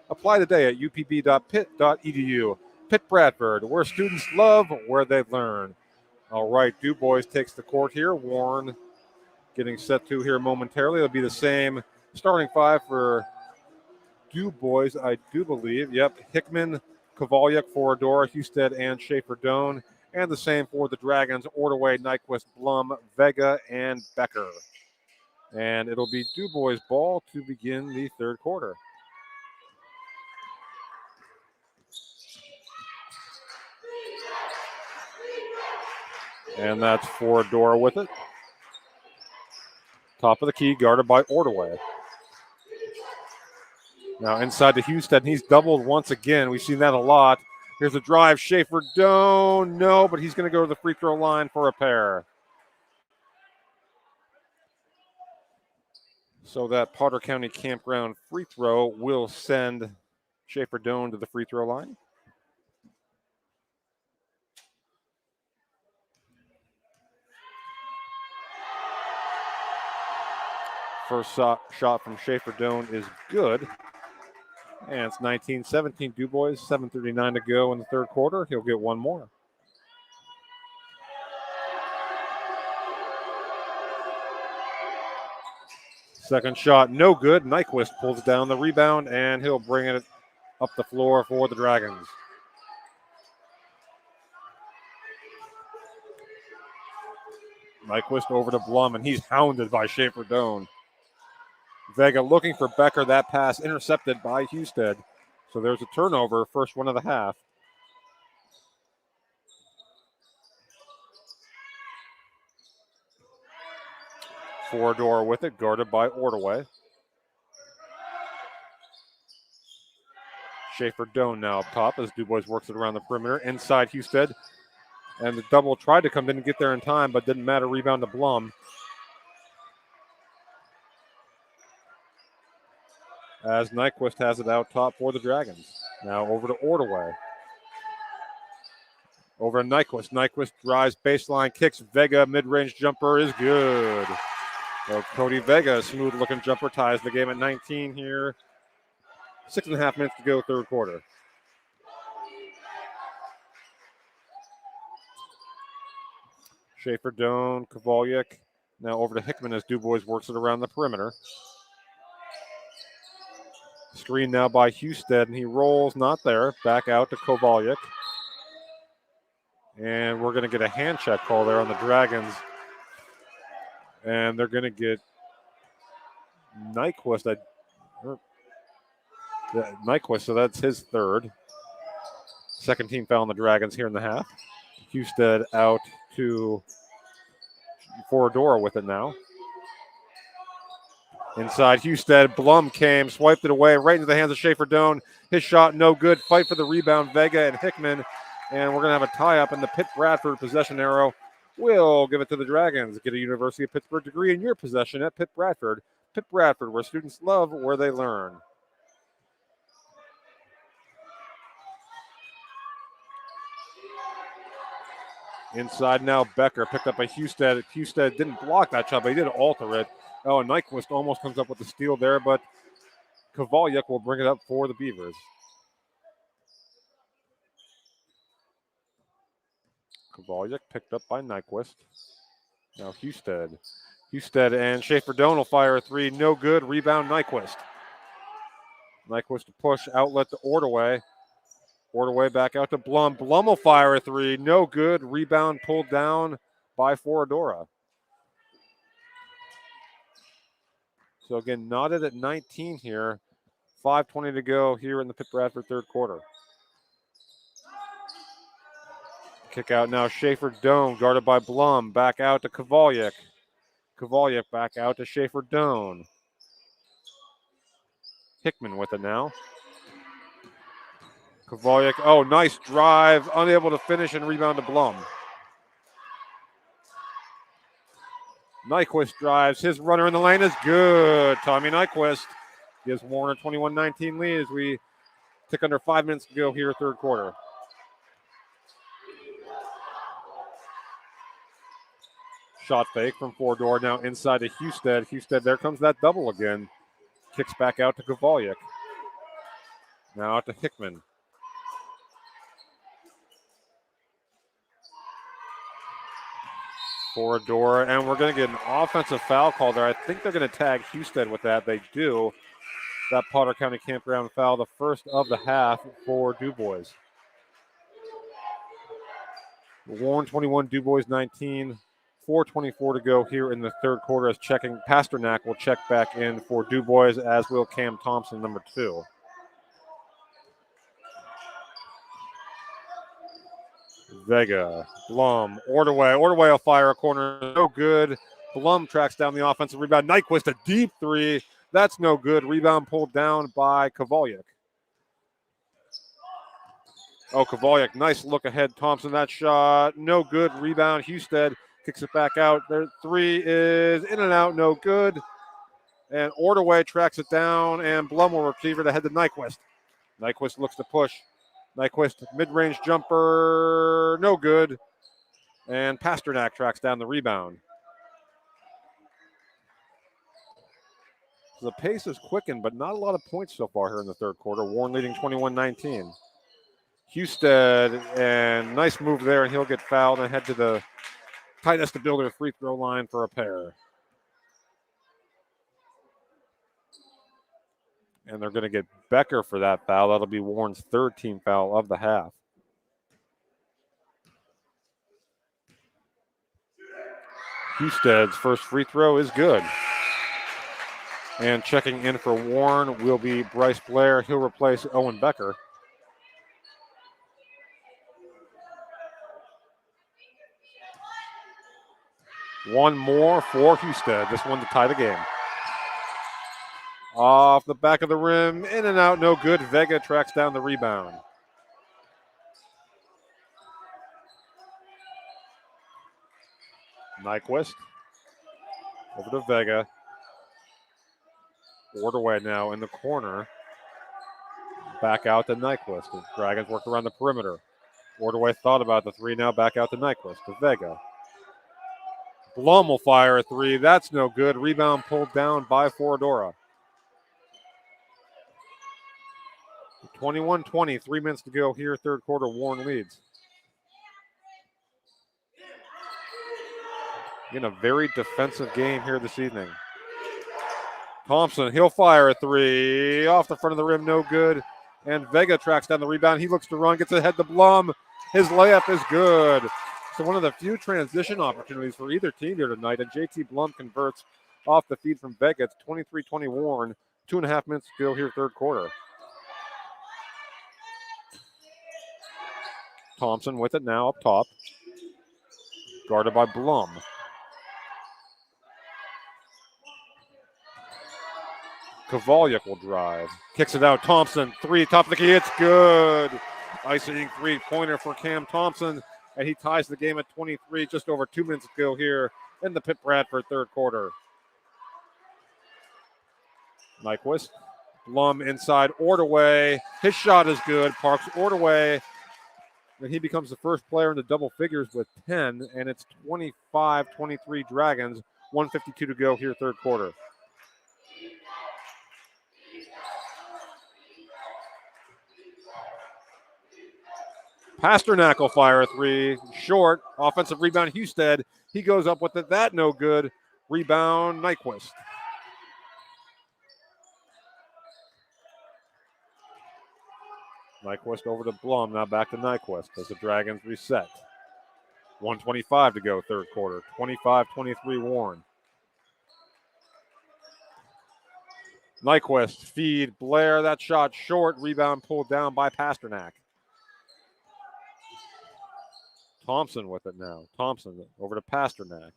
Apply today at upb.pitt.edu. Pitt Bradford, where students love, where they learn. All right, DuBois takes the court here. Warren getting set to here momentarily. It'll be the same starting five for DuBois, I do believe. Yep, Hickman, Kovalyuk, Foradora, Husted, and Schaefer-Doan. And the same for the Dragons, Ordaway, Nyquist, Blum, Vega, and Becker. And it'll be DuBois' ball to begin the third quarter. And that's Foradora with it. Top of the key, guarded by Ordaway. Now inside to Husted, and he's doubled once again. We've seen that a lot. Here's a drive, Schaefer-Doan. No, but he's going to go to the free throw line for a pair. So that Potter County Campground free throw will send Schaefer-Doan to the free throw line. First shot from Schaefer-Doan is good. And it's 19-17 DuBois, 7:39 to go in the third quarter. He'll get one more. Second shot, no good. Nyquist pulls down the rebound, and he'll bring it up the floor for the Dragons. Nyquist over to Blum, and he's hounded by Schaefer-Doan. Vega looking for Becker. That pass intercepted by Husted. So there's a turnover, first one of the half. Foradora with it, guarded by Ordaway. Schaefer-Doan now up top as DuBois works it around the perimeter. Inside Husted. And the double tried to come, didn't get there in time, but didn't matter. Rebound to Blum. As Nyquist has it out top for the Dragons. Now over to Ordaway. Over to Nyquist. Nyquist drives baseline, kicks Vega, mid-range jumper is good. So Cody Vega, smooth-looking jumper, ties the game at 19 here. 6.5 minutes to go, third quarter. Schaefer-Doan, Kovalyuk. Now over to Hickman as DuBois works it around the perimeter. Screen now by Husted, and he rolls, not there. Back out to Kovalyuk. And we're going to get a hand check call there on the Dragons. And they're going to get Nyquist. Nyquist, so that's his third. Second team foul on the Dragons here in the half. Husted out to Foradora with it now. Inside Husted, Blum came, swiped it away right into the hands of Schaefer-Doan. His shot no good. Fight for the rebound, Vega and Hickman. And we're going to have a tie-up in the Pitt Bradford possession arrow. We'll give it to the Dragons. Get a University of Pittsburgh degree in your possession at Pitt Bradford. Pitt Bradford, where students love, where they learn. Inside now, Becker picked up by Husted. Husted didn't block that shot, but he did alter it. Oh, and Nyquist almost comes up with the steal there, but Kovalyuk will bring it up for the Beavers. Kovalyuk picked up by Nyquist. Now Husted. Husted and Schaefer-Doan will fire a three. No good. Rebound Nyquist. Nyquist to push. Outlet to Ordaway. Ordaway back out to Blum. Blum will fire a three. No good. Rebound pulled down by Foradora. So again, knotted at 19 here 5:20 to go here in the Pitt Bradford third quarter. Kick out now, Schaefer Doan, guarded by Blum. Back out to Kovalyuk. Kovalyuk back out to Schaefer Doan. Hickman with it now. Kovalyuk, oh, nice drive. Unable to finish and rebound to Blum. Nyquist drives. His runner in the lane is good. Tommy Nyquist gives Warren a 21-19 lead as we tick under 5 minutes to go here, third quarter. Shot fake from Fordor, now inside to Husted. Husted, there comes that double again. Kicks back out to Kovalyuk. Now out to Hickman. Fordor, and we're going to get an offensive foul call there. I think they're going to tag Husted with that. They do. That Potter County Campground foul, the first of the half for DuBois. Warren 21, DuBois 19. 4:24 to go here in the third quarter as Pasternak will check back in for DuBois, as will Cam Thompson, number 2. Vega, Blum, Ordway. Ordway will fire a corner. No good. Blum tracks down the offensive rebound. Nyquist, a deep three. That's no good. Rebound pulled down by Kovalyuk. Oh, Kovalyuk, nice look ahead. Thompson, that shot. No good. Rebound. Husted kicks it back out. Their three is in and out. No good. And Ordway tracks it down, and Blum will retrieve it ahead to Nyquist. Nyquist looks to push. Nyquist, mid-range jumper, no good. And Pasternak tracks down the rebound. So the pace is quickened, but not a lot of points so far here in the third quarter. Warren leading 21-19. Husted, and nice move there, and he'll get fouled and head to the tightest to builder free throw line for a pair. And they're going to get Becker for that foul. That'll be Warren's third team foul of the half. Husted's first free throw is good. And checking in for Warren will be Bryce Blair. He'll replace Owen Becker. One more for Husted. This one to tie the game. Off the back of the rim, in and out, no good. Vega tracks down the rebound. Nyquist over to Vega. Ordway now in the corner. Back out to Nyquist. The Dragons work around the perimeter. Ordway thought about the three, now back out to Nyquist, to Vega. Blum will fire a three. That's no good. Rebound pulled down by Forodora. 21-20, 3 minutes to go here, third quarter. Warren leads. In a very defensive game here this evening. Thompson, he'll fire a three. Off the front of the rim, no good. And Vega tracks down the rebound. He looks to run, gets ahead to Blum. His layup is good. So one of the few transition opportunities for either team here tonight, and JT Blum converts off the feed from Vega. It's 23-20 Warren. 2.5 minutes to go here, third quarter. Thompson with it now up top. Guarded by Blum. Kovalyuk will drive. Kicks it out. Thompson, three, top of the key. It's good. Icing three-pointer for Cam Thompson. And he ties the game at 23. Just over 2 minutes to go here in the Pitt Bradford third quarter. Nyquist. Blum inside. Ordway. His shot is good. Parks Ordway. And he becomes the first player in the double figures with 10. And it's 25-23 Dragons. 1:52 to go here, third quarter. Pasternak will fire a three. Short. Offensive rebound, Husted. He goes up with it. That no good. Rebound, Nyquist. Nyquist over to Blum. Now back to Nyquist as the Dragons reset. 1:25 to go, third quarter. 25-23 Warren. Nyquist, feed, Blair, that shot short, rebound pulled down by Pasternak. Thompson with it now. Thompson over to Pasternak.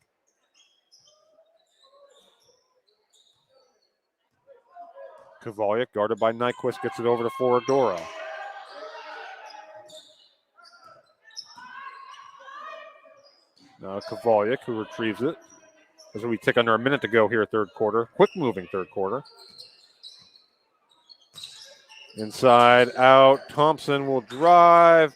Kovalchuk, guarded by Nyquist, gets it over to Forodora. Now Kovalchuk, who retrieves it. As we tick under a minute to go here, third quarter. Quick moving third quarter. Inside out. Thompson will drive.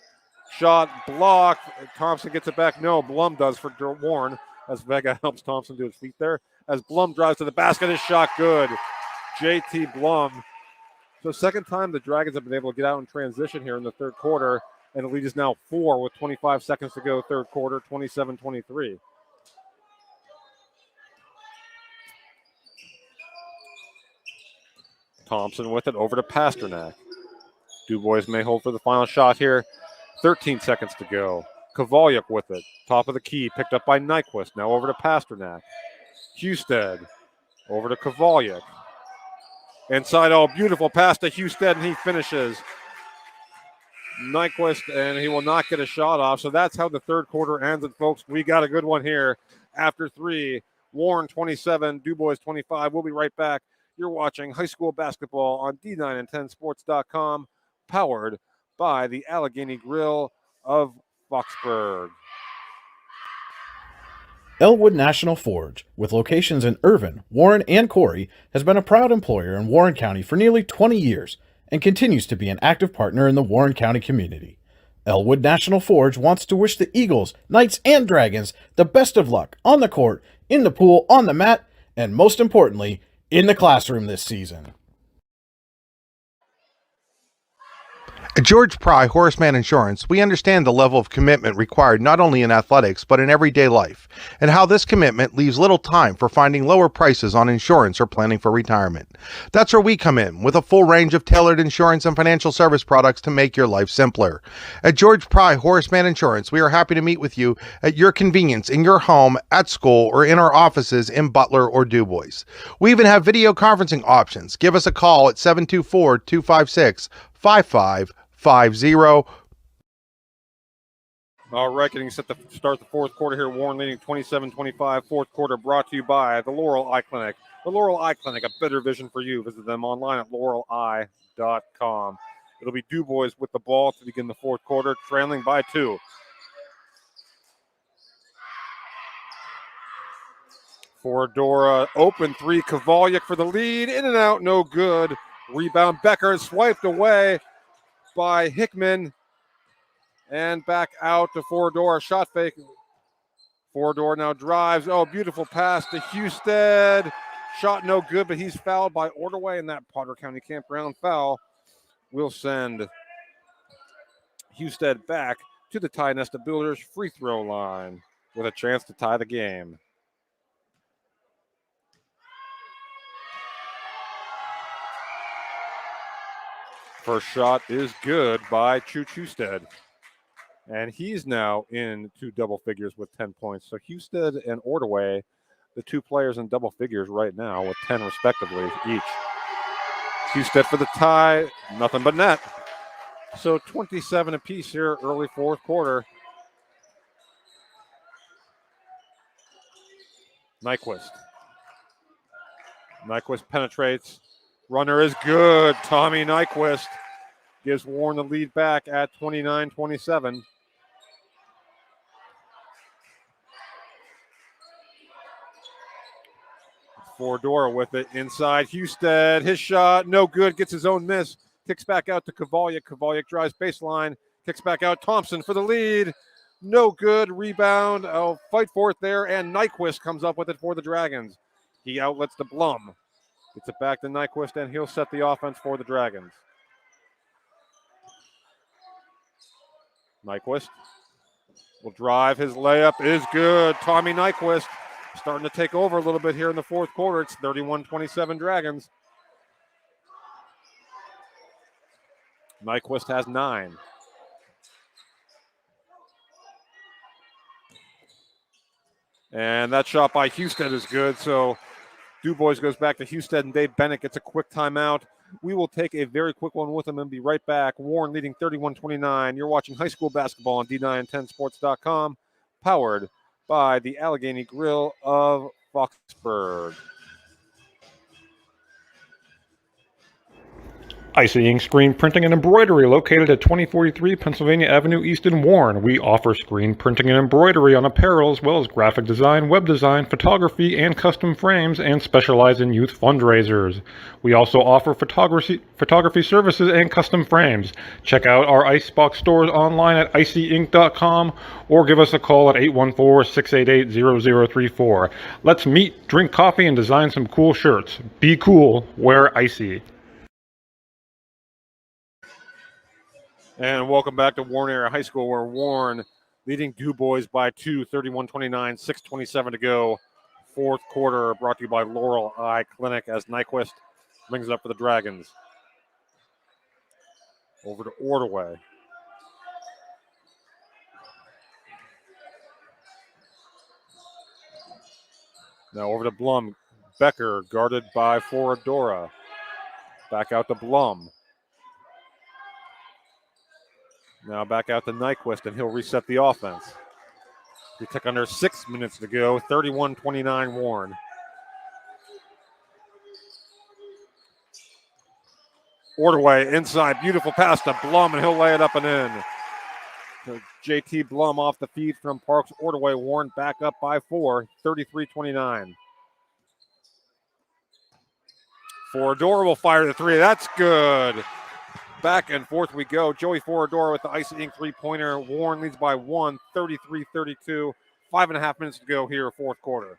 Shot blocked. Thompson gets it back. No, Blum does for Warren as Vega helps Thompson to his feet there. As Blum drives to the basket, his shot good. JT Blum. So second time the Dragons have been able to get out in transition here in the third quarter. And the lead is now 4 with 25 seconds to go third quarter, 27-23. Thompson with it over to Pasternak. DuBois may hold for the final shot here. 13 seconds to go. Kovalchuk with it. Top of the key, picked up by Nyquist. Now over to Pasternak. Husted over to Kovalchuk. Inside, oh, beautiful pass to Husted, and he finishes. Nyquist, and he will not get a shot off. So that's how the third quarter ends. And folks, we got a good one here after 3. Warren 27, DuBois 25. We'll be right back. You're watching high school basketball on D9and10sports.com, powered by the Allegheny Grill of Foxborg. Elwood National Forge, with locations in Irvin, Warren, and Corry, has been a proud employer in Warren County for nearly 20 years and continues to be an active partner in the Warren County community. Elwood National Forge wants to wish the Eagles, Knights, and Dragons the best of luck on the court, in the pool, on the mat, and most importantly, in the classroom this season. At George Pry Horseman Insurance, we understand the level of commitment required not only in athletics but in everyday life, and how this commitment leaves little time for finding lower prices on insurance or planning for retirement. That's where we come in, with a full range of tailored insurance and financial service products to make your life simpler. At George Pry Horseman Insurance, we are happy to meet with you at your convenience in your home, at school, or in our offices in Butler or DuBois. We even have video conferencing options. Give us a call at 724-256-5550. All right, getting set to start the fourth quarter here. Warren leading 27-25. Fourth quarter brought to you by the Laurel Eye Clinic. The Laurel Eye Clinic, a better vision for you. Visit them online at laureleye.com. It'll be DuBois with the ball to begin the fourth quarter, trailing by 2. Forodora, open 3. Kovalchuk for the lead. In and out, no good. Rebound, Becker swiped away by Hickman, and back out to Forodora. Shot fake. Forodora now drives. Oh, beautiful pass to Husted. Shot no good, but he's fouled by Ordway, and that Potter County Campground foul will send Husted back to the Tie Nesta Builders free throw line with a chance to tie the game. First shot is good by Chooch Husted. And he's now into double figures with 10 points. So Husted and Ordway, the two players in double figures right now with 10 respectively each. Husted for the tie, nothing but net. So 27 apiece here, early fourth quarter. Nyquist. Nyquist penetrates. Runner is good. Tommy Nyquist gives Warren the lead back at 29-27. Forodora with it inside. Husted, his shot, no good. Gets his own miss. Kicks back out to Kovalchuk. Kovalchuk drives baseline. Kicks back out. Thompson for the lead. No good. Rebound. Oh, fight for it there. And Nyquist comes up with it for the Dragons. He outlets to Blum. Gets it back to Nyquist, and he'll set the offense for the Dragons. Nyquist will drive. His layup is good. Tommy Nyquist starting to take over a little bit here in the fourth quarter. It's 31-27 Dragons. Nyquist has 9. And that shot by Husted is good. So DuBois goes back to Husted, and Dave Bennett gets a quick timeout. We will take a very quick one with them and be right back. Warren leading 31-29. You're watching high school basketball on D910sports.com, powered by the Allegheny Grill of Foxborg. Icy Ink Screen Printing and Embroidery, located at 2043 Pennsylvania Avenue East in Warren. We offer screen printing and embroidery on apparel, as well as graphic design, web design, photography, and custom frames, and specialize in youth fundraisers. We also offer photography services and custom frames. Check out our Icebox stores online at icyink.com or give us a call at 814-688-0034. Let's meet, drink coffee, and design some cool shirts. Be cool, wear icy. And welcome back to Warren Area High School, where Warren leading DuBois by 2, 31-29, 6:27 to go. Fourth quarter, brought to you by Laurel Eye Clinic, as Nyquist brings it up for the Dragons. Over to Ordway. Now over to Blum. Becker guarded by Foradora. Back out to Blum. Now back out to Nyquist, and he'll reset the offense. We took under 6 minutes to go, 31-29 Warren. Ordway inside, beautiful pass to Blum, and he'll lay it up and in. So JT Blum off the feed from Parks Ordway. Warren back up by 4, 33-29. Foradora will fire the three. That's good. Back and forth we go. Joey Foradora with the Icy Ink three-pointer. Warren leads by 1, 33-32. 5.5 minutes to go here, fourth quarter.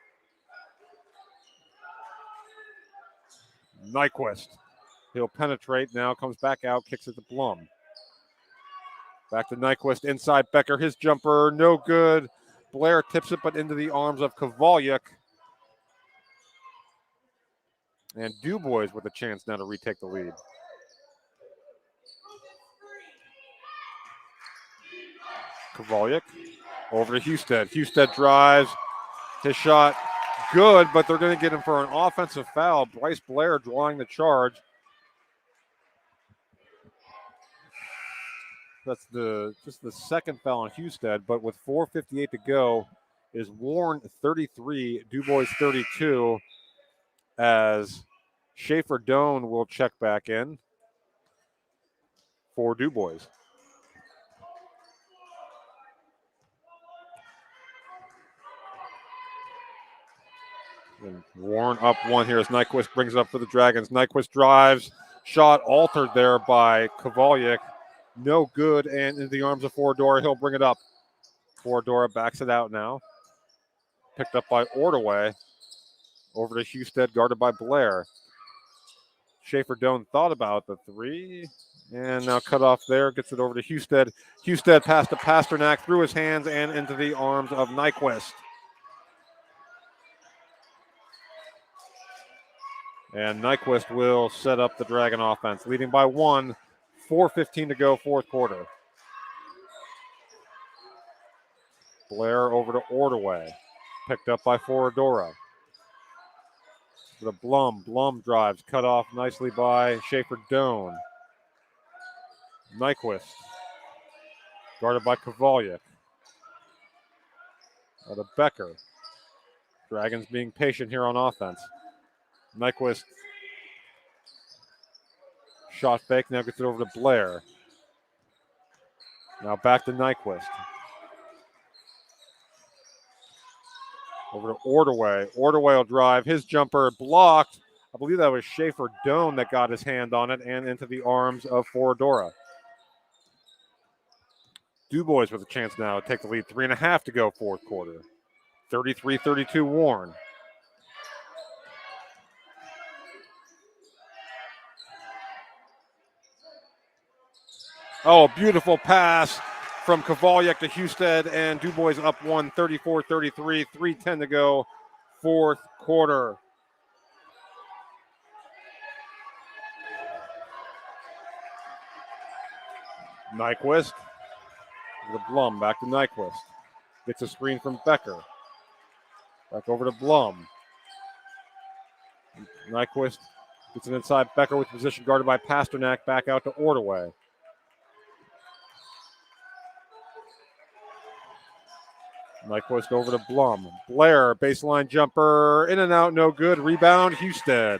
Nyquist. He'll penetrate now, comes back out, kicks it to Blum. Back to Nyquist, inside Becker. His jumper, no good. Blair tips it, but into the arms of Kovalyuk. And DuBois with a chance now to retake the lead. Kovalyuk over to Husted. Husted drives. His shot good, but they're going to get him for an offensive foul. Bryce Blair drawing the charge. That's just the second foul on Husted, but with 4:58 to go, is Warren 33, DuBois 32, as Schaefer Doan will check back in for DuBois. And Warren up 1 here as Nyquist brings it up for the Dragons. Nyquist drives, shot altered there by Kovalyuk. No good, and into the arms of Foradora. He'll bring it up. Foradora backs it out now. Picked up by Ordway. Over to Husted, guarded by Blair. Schaefer Doan thought about the three, and now cut off there. Gets it over to Husted. Husted passed to Pasternak through his hands and into the arms of Nyquist. And Nyquist will set up the Dragon offense, leading by 1, 4:15 to go, fourth quarter. Blair over to Ordway, picked up by Foradora. The Blum drives, cut off nicely by Schaefer Doan. Nyquist, guarded by Kovalyuk. Out of Becker. Dragons being patient here on offense. Nyquist, shot fake, now gets it over to Blair. Now back to Nyquist. Over to Ordway. Ordway will drive. His jumper blocked. I believe that was Schaefer Doan that got his hand on it and into the arms of Foradora. DuBois with a chance now to take the lead. 3.5 to go, fourth quarter. 33-32 Warren. Oh, beautiful pass from Kovalyuk to Husted, and DuBois up 1, 34-33, 3:10 to go, fourth quarter. Nyquist, the Blum, back to Nyquist. Gets a screen from Becker. Back over to Blum. Nyquist gets it inside. Becker with position guarded by Pasternak. Back out to Ordaway. Nyquist over to Blum. Blair, baseline jumper, in and out, no good. Rebound, Husted.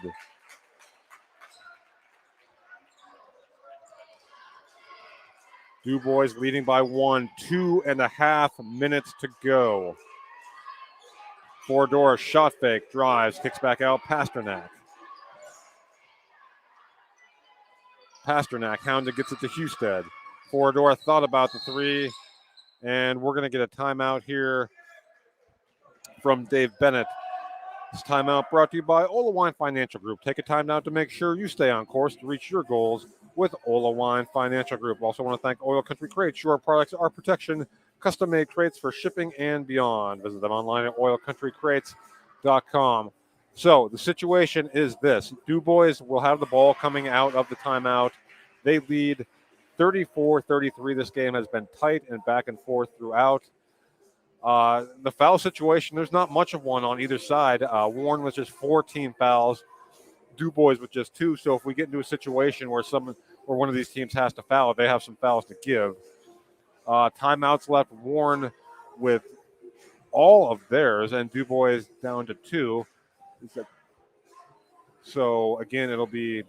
DuBois leading by 1, 2.5 minutes to go. Foradora, shot fake, drives, kicks back out, Pasternak. Hounded gets it to Husted. Foradora thought about the three, and we're going to get a timeout here from Dave Bennett. This timeout brought to you by Ola Wine Financial Group. Take a time now to make sure you stay on course to reach your goals with Ola Wine Financial Group. Also want to thank Oil Country Crates. Your products are protection, custom-made crates for shipping and beyond. Visit them online at oilcountrycrates.com. So the situation is this. DuBois will have the ball coming out of the timeout. They lead 34-33. This game has been tight and back and forth throughout. The foul situation, there's not much of one on either side. Warren with just 4 team fouls, DuBois with just 2. So if we get into a situation where one of these teams has to foul, they have some fouls to give. Timeouts left, Warren with all of theirs, and DuBois down to 2. So again, it'll be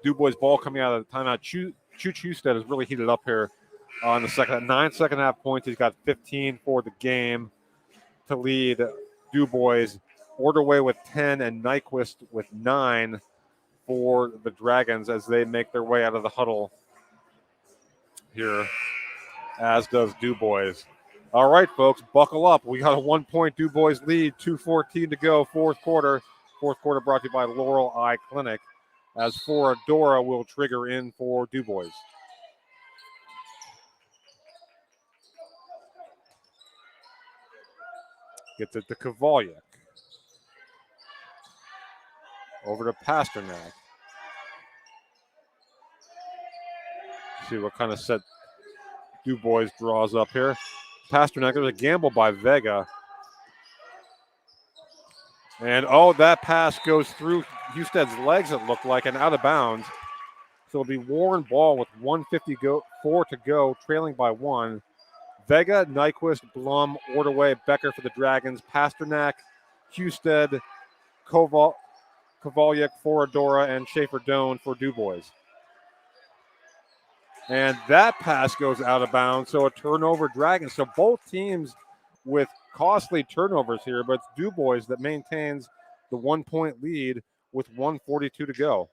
DuBois' ball coming out of the timeout. Chooch Husted has really heated up here. In the second half points, he's got 15 for the game to lead DuBois. Ordaway with 10 and Nyquist with 9 for the Dragons as they make their way out of the huddle here, as does DuBois. All right, folks, buckle up. We got a 1-point DuBois lead, 2:14 to go, fourth quarter. Fourth quarter brought to you by Laurel Eye Clinic, as Foradora will trigger in for DuBois. Gets it to Kovalyuk. Over to Pasternak. See what kind of set DuBois draws up here. Pasternak, there's a gamble by Vega. And, that pass goes through Husted's legs, it looked like, and out of bounds. So it'll be Warren ball with 1:54 to go, trailing by 1. Vega, Nyquist, Blum, Ordaway, Becker for the Dragons, Pasternak, Husted, Kovalyuk, Foradora, and Schaefer-Doan for DuBois. And that pass goes out of bounds, so a turnover Dragons. So both teams with costly turnovers here, but it's DuBois that maintains the 1-point lead with 1:42 to go.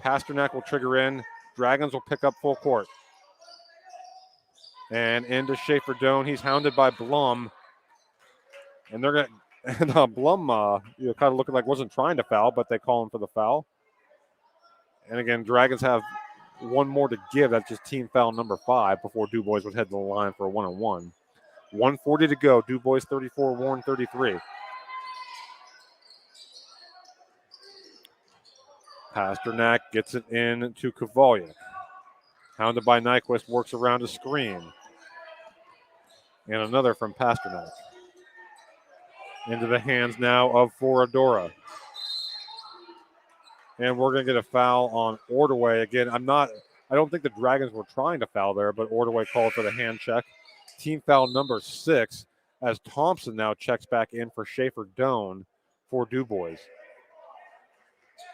Pasternak will trigger in. Dragons will pick up full court. And into Schaefer-Doan. He's hounded by Blum. And they're going to, and Blum, kind of looking like wasn't trying to foul, but they call him for the foul. And again, Dragons have one more to give. That's just team foul number 5 before DuBois would head to the line for a 1-on-1. 1:40 to go. DuBois 34, Warren 33. Pasternak gets it in to Kovalyuk. Hounded by Nyquist, works around a screen. And another from Pasternak. Into the hands now of Foradora. And we're going to get a foul on Ordaway. Again, I don't think the Dragons were trying to foul there, but Ordaway called for the hand check. Team foul number 6, as Thompson now checks back in for Schaefer-Doan for DuBois.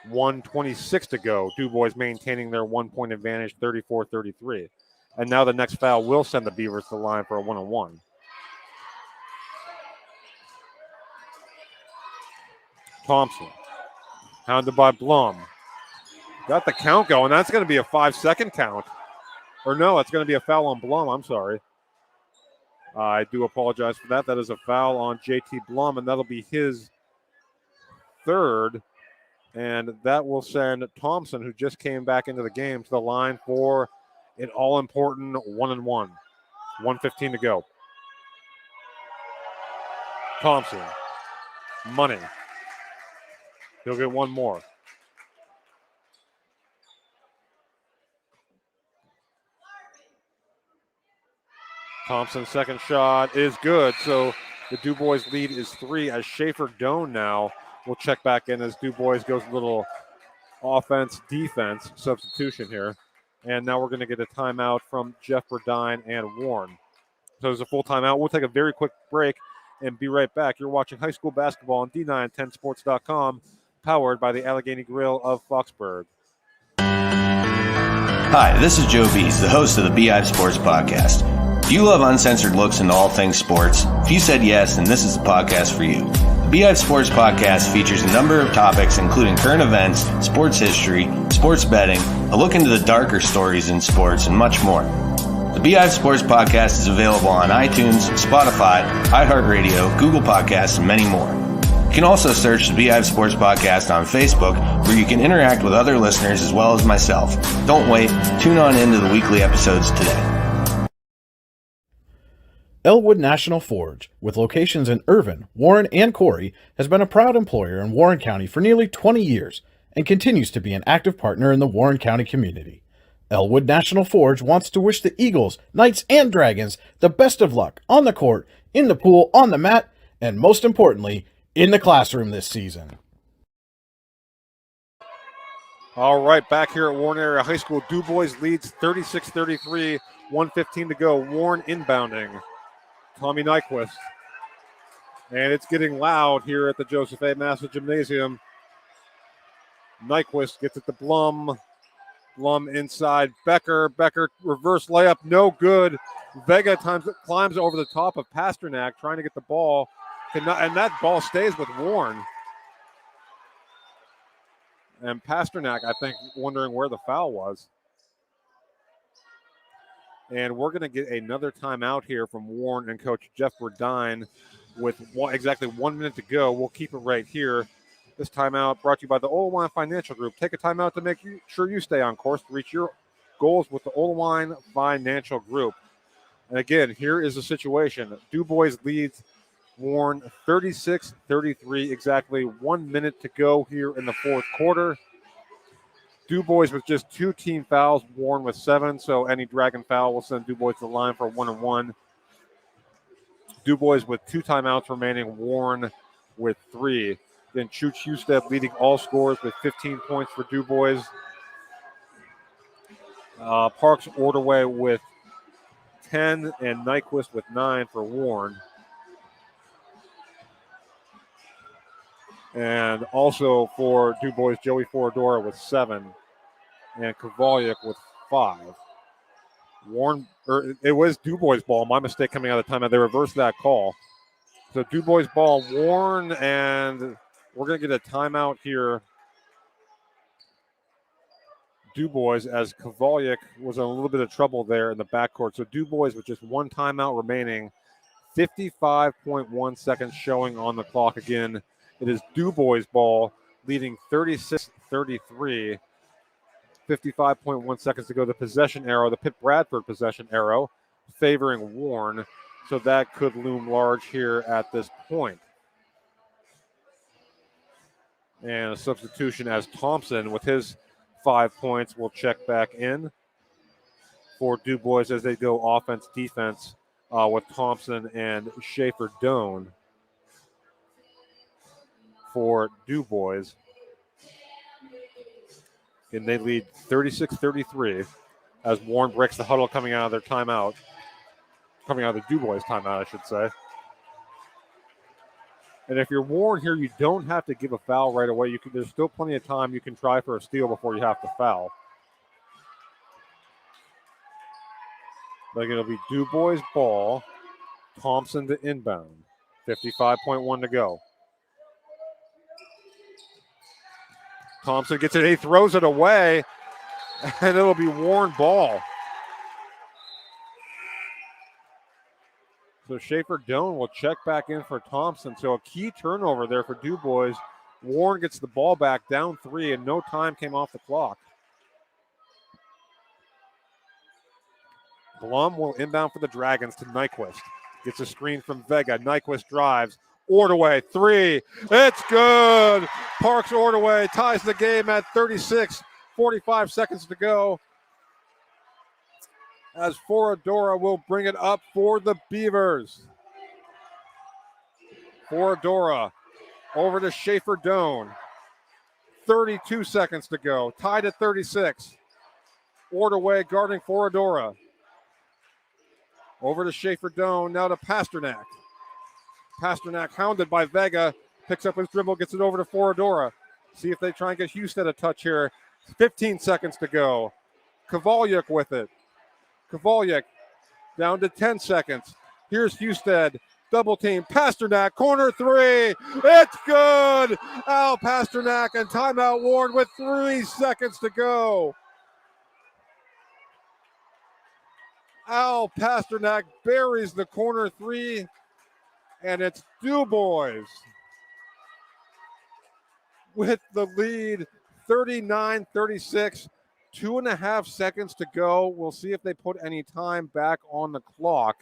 1:26 to go. DuBois maintaining their 1-point advantage, 34-33. And now the next foul will send the Beavers to the line for a 1-on-1. Thompson, hounded by Blum. Got the count going. That's going to be a 5-second count. Or no, it's going to be a foul on Blum. I'm sorry. I do apologize for that. That is a foul on JT Blum, and that'll be his 3rd. And that will send Thompson, who just came back into the game, to the line for an all-important 1-on-1. 1:15 to go. Thompson. Money. He'll get one more. Thompson's second shot is good. So The DuBois lead is 3 as Schaefer Doan now will check back in as DuBois goes a little offense-defense substitution here. And now we're going to get a timeout from Jeff Burdine and Warren. So there's a full timeout. We'll take a very quick break and be right back. You're watching high school basketball on D910sports.com, powered by the Allegheny Grill of Foxborg. Hi, this is Joe Bees, the host of the BI Sports Podcast. Do you love uncensored looks into all things sports? If you said yes, then this is the podcast for you. The BI Sports Podcast features a number of topics including current events, sports history, sports betting, a look into the darker stories in sports, and much more. The BI Sports Podcast is available on iTunes, Spotify, iHeartRadio, Google Podcasts, and many more. You can also search the BI Sports Podcast on Facebook, where you can interact with other listeners as well as myself. Don't wait. Tune on into the weekly episodes today. Elwood National Forge, with locations in Irvin, Warren, and Corry, has been a proud employer in Warren County for nearly 20 years and continues to be an active partner in the Warren County community. Elwood National Forge wants to wish the Eagles, Knights, and Dragons the best of luck on the court, in the pool, on the mat, and most importantly, in the classroom this season. All right, back here at Warren Area High School, DuBois leads 36-33, 1:15 to go. Warren inbounding. Tommy Nyquist. And it's getting loud here at the Joseph A. Massa Gymnasium. Nyquist gets it to Blum. Blum inside Becker. Becker reverse layup, no good. Vega climbs over the top of Pasternak, trying to get the ball. And that ball stays with Warren. And Pasternak, I think, wondering where the foul was. And we're going to get another timeout here from Warren and Coach Jeff Burdine with exactly 1 minute to go. We'll keep it right here. This timeout brought to you by the Olawine Financial Group. Take a timeout to make sure you stay on course to reach your goals with the Olawine Financial Group. And again, here is the situation. DuBois leads Warren 36-33, exactly 1 minute to go here in the fourth quarter. DuBois with just 2 team fouls, Warren with 7, so any Dragon foul will send DuBois to the line for 1-and-1. DuBois with 2 timeouts remaining, Warren with 3. Then Chooch Hustep leading all scorers with 15 points for DuBois. Parks Ordaway with 10 and Nyquist with 9 for Warren. And also for DuBois, Joey Foradora with 7 and Kovalyuk with 5. It was DuBois' ball. My mistake coming out of the timeout. They reversed that call. So DuBois' ball, Warren, and we're going to get a timeout here. DuBois, as Kovalyuk was in a little bit of trouble there in the backcourt. So DuBois with just 1 timeout remaining, 55.1 seconds showing on the clock again. It is DuBois' ball, leading 36-33. 55.1 seconds to go. The possession arrow, the Pitt Bradford possession arrow, favoring Warren. So that could loom large here at this point. And a substitution as Thompson, with his 5 points, will check back in for DuBois as they go offense-defense with Thompson and Schaefer Doan for DuBois. And they lead 36-33 as Warren breaks the huddle coming out of their timeout. Coming out of the DuBois timeout, I should say. And if you're Warren here, you don't have to give a foul right away. There's still plenty of time. You can try for a steal before you have to foul. But it'll be DuBois' ball. Thompson to inbound. 55.1 to go. Thompson gets it. He throws it away. And it'll be Warren ball. So Schaefer Doan will check back in for Thompson. So a key turnover there for DuBois. Warren gets the ball back, down 3, and no time came off the clock. Blum will inbound for the Dragons to Nyquist. Gets a screen from Vega. Nyquist drives. Ordaway, 3. It's good. Parks Ordaway ties the game at 36. 45 seconds to go. As Foradora will bring it up for the Beavers. Foradora over to Schaefer Doan. 32 seconds to go. Tied at 36. Ordaway guarding Foradora. Over to Schaefer Doan. Now to Pasternak. Pasternak hounded by Vega. Picks up his dribble. Gets it over to Foradora. See if they try and get Houston a touch here. 15 seconds to go. Kovalyuk with it. Kovalyuk down to 10 seconds. Here's Husted. Double team. Pasternak. Corner three. It's good. Al Pasternak and timeout Warren with 3 seconds to go. Al Pasternak buries the corner three. And it's DuBois with the lead. 39-36. 2.5 seconds to go. We'll see if they put any time back on the clock.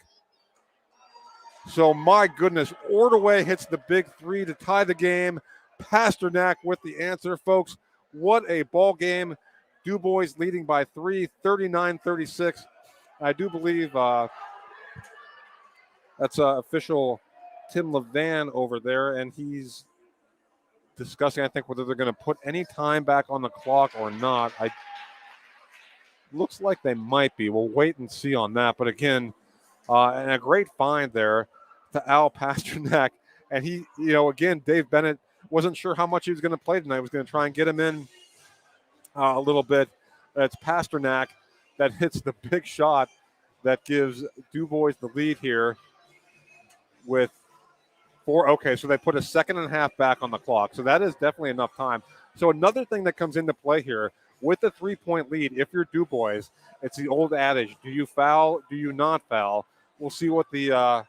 So, my goodness, Ordaway hits the big three to tie the game. Pasternak with the answer, folks. What a ball game. DuBois leading by 3, 39-36. I do believe that's official Tim Levan over there, and he's discussing, I think, whether they're going to put any time back on the clock or not. Looks like they might be. We'll wait and see on that. But again, and a great find there to Al Pasternak. And he, again, Dave Bennett wasn't sure how much he was going to play tonight. He was going to try and get him in a little bit. It's Pasternak that hits the big shot that gives DuBois the lead here with 4. Okay, so they put a 2.5 back on the clock. So that is definitely enough time. So another thing that comes into play here, with the 3-point lead, if you're DuBois, it's the old adage, do you foul, do you not foul? We'll see what the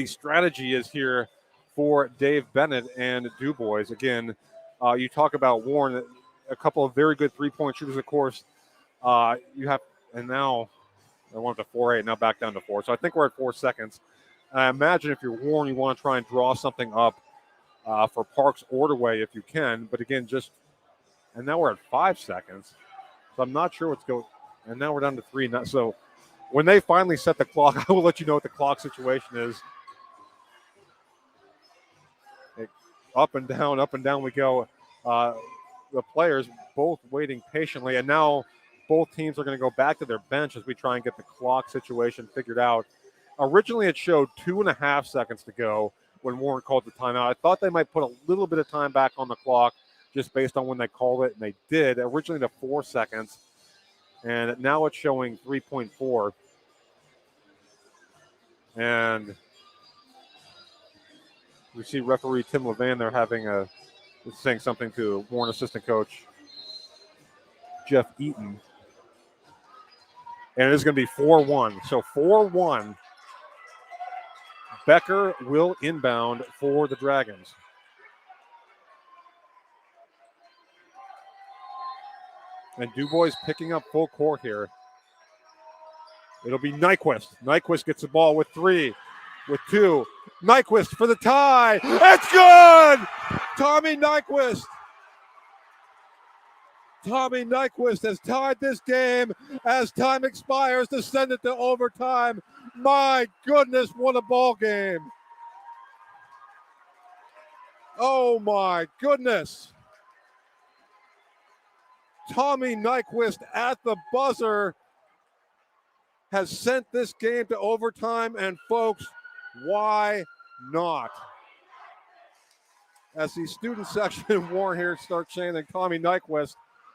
strategy is here for Dave Bennett and DuBois. Again, you talk about Warren, a couple of very good 3-point shooters, of course. You have, and now I went to 4-8, now back down to 4. So I think we're at 4 seconds. And I imagine if you're Warren, you want to try and draw something up for Parks Ordaway if you can. But again, and now we're at 5 seconds. So I'm not sure what's going. And now we're down to 3. So when they finally set the clock, I will let you know what the clock situation is. Up and down we go. The players both waiting patiently. And now both teams are going to go back to their bench as we try and get the clock situation figured out. Originally, it showed 2.5 seconds to go when Warren called the timeout. I thought they might put a little bit of time back on the clock just based on when they called it, and they did. Originally to 4 seconds, and now it's showing 3.4. And we see referee Tim Levan there saying something to Warren assistant coach Jeff Eaton. And it is going to be 4-1. So 4-1. Becker will inbound for the Dragons. And DuBois picking up full court here. It'll be Nyquist. Nyquist gets the ball with 3, with 2. Nyquist for the tie. It's good! Tommy Nyquist. Tommy Nyquist has tied this game as time expires to send it to overtime. My goodness, what a ball game. Oh my goodness. Tommy Nyquist at the buzzer has sent this game to overtime, and folks, why not? As the student section in Warren here starts saying that Tommy Nyquist,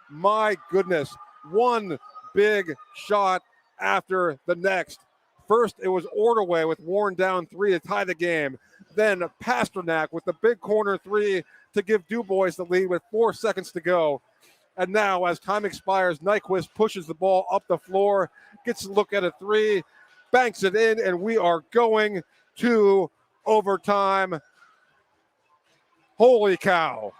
my goodness, one big shot after the next. First, it was Ordaway with Warren down 3 to tie the game. Then Pasternak with the big corner 3 to give DuBois the lead with 4 seconds to go. And now, as time expires, Nyquist pushes the ball up the floor, gets a look at a 3, banks it in, and we are going to overtime. Holy cow.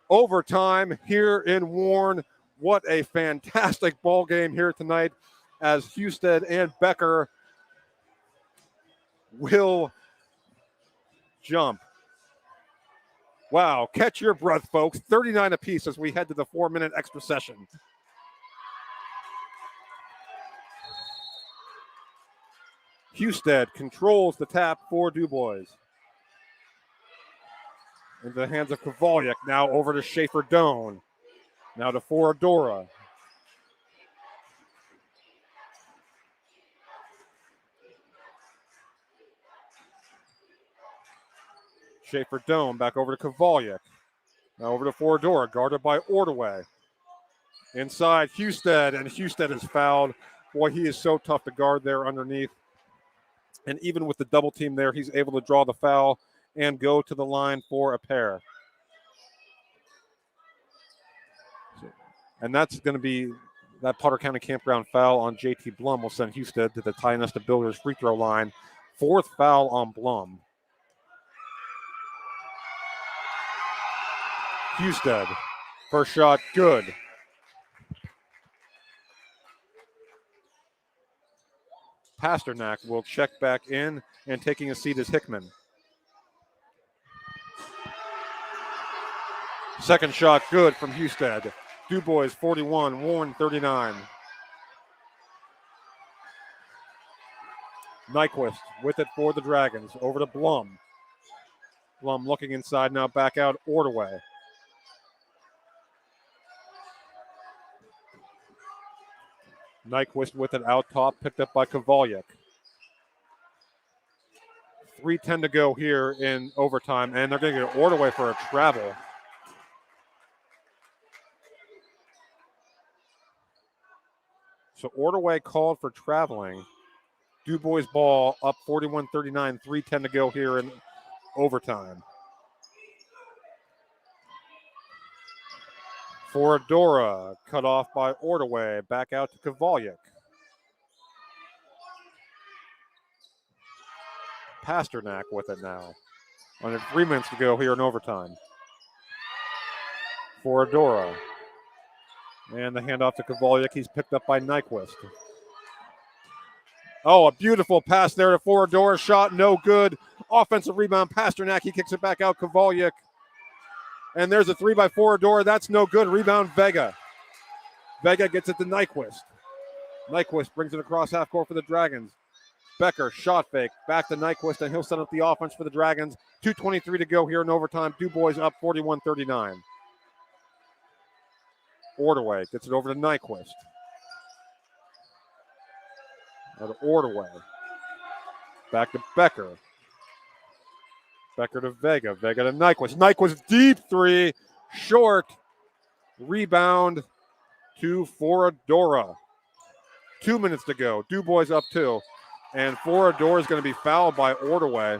Overtime here in Warren. What a fantastic ball game here tonight as Husted and Becker will jump. Wow, catch your breath, folks. 39 apiece as we head to the 4-minute extra session. Husted controls the tap for DuBois. Into the hands of Kovalchuk. Now over to Schaefer-Doan. Now to Foradora. Schaefer-Doan back over to Kovalchuk. Now over to Foradora, guarded by Ordaway. Inside Husted, and Husted is fouled. Boy, he is so tough to guard there underneath. And even with the double team there, he's able to draw the foul and go to the line for a pair. And that's going to be that Potter County Campground foul on JT Blum will send Husted to the Tionesta Builders free throw line. 4th foul on Blum. Husted, first shot, good. Pasternak will check back in, and taking a seat is Hickman. Second shot, good from Husted. DuBois 41, Warren 39. Nyquist with it for the Dragons. Over to Blum. Blum looking inside, now back out Ordaway. Nyquist with it out top, picked up by Kovalchuk. 3:10 to go here in overtime, and they're going to get Ordaway for a travel. So Ordaway called for traveling. DuBois ball up 41-39, 3:10 to go here in overtime. Foradora cut off by Ordaway, back out to Kovalchuk. Pasternak with it now. Under 3 minutes to go here in overtime. Foradora. And the handoff to Kovalchuk. He's picked up by Nyquist. Oh, a beautiful pass there to Foradora. Shot no good. Offensive rebound. Pasternak. He kicks it back out. Kovalchuk. And there's a 3 by Foradora. That's no good. Rebound Vega. Vega gets it to Nyquist. Nyquist brings it across half court for the Dragons. Becker, shot fake. Back to Nyquist, and he'll set up the offense for the Dragons. 2:23 to go here in overtime. DuBois up 41-39. Ordaway gets it over to Nyquist. Now to Ordaway. Back to Becker. Becker to Vega. Vega to Nyquist. Nyquist deep 3. Short. Rebound to Foradora. 2 minutes to go. DuBois up 2. And Foradora is going to be fouled by Ordaway.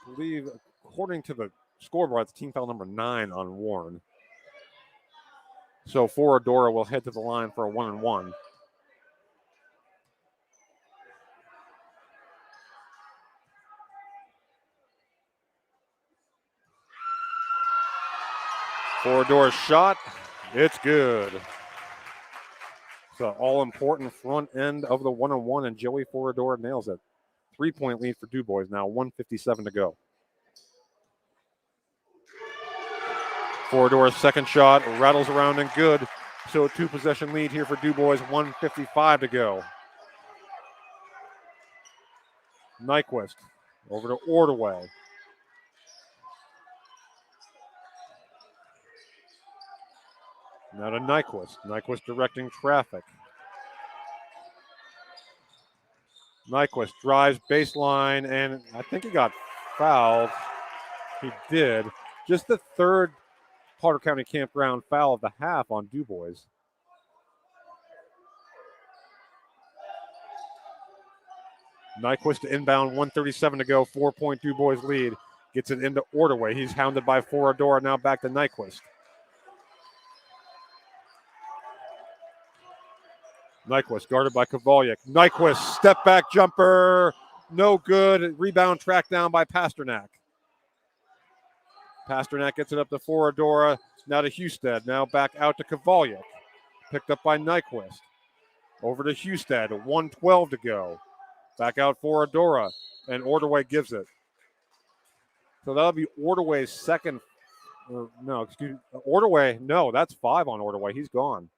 I believe, according to the scoreboard, it's team foul number 9 on Warren. So Foradora will head to the line for a 1-and-1. Foradora's shot, it's good. So all-important front end of the 1-on-1, and Joey Foradora nails it. 3-point lead for DuBois now, 1:57 to go. Foradora's second shot rattles around and good. So a 2-possession lead here for DuBois, 1:55 to go. Nyquist over to Ordaway. Now to Nyquist. Nyquist directing traffic. Nyquist drives baseline, and I think he got fouled. He did. Just the third Potter County Campground foul of the half on DuBois. Nyquist to inbound, 1:37 to go, 4-point DuBois lead. Gets it into Ordaway. He's hounded by Foradora, now back to Nyquist. Nyquist guarded by Kovalchuk. Nyquist, step back jumper, no good. Rebound tracked down by Pasternak. Pasternak gets it up to Foradora, now to Husted, now back out to Kovalchuk. Picked up by Nyquist. Over to Husted, 1:12 to go. Back out Foradora, and Ordway gives it. So that'll be Ordway's second. No, excuse me. Ordway, no, that's 5 on Ordway. He's gone.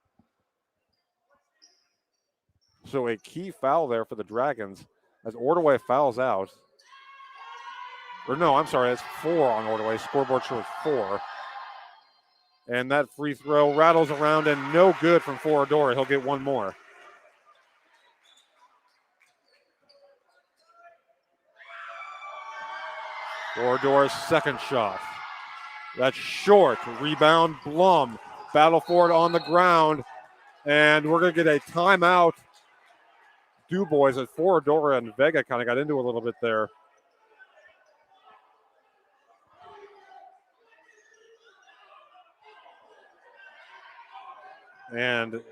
So a key foul there for the Dragons as Ordway fouls out. Or no, I'm sorry, that's 4 on Ordway. Scoreboard shows 4. And that free throw rattles around and no good from Forador. He'll get one more. Forador's second shot. That's short. Rebound, Blum. Battle for it on the ground. And we're going to get a timeout. DuBois as Forador and Vega kind of got into a little bit there. And did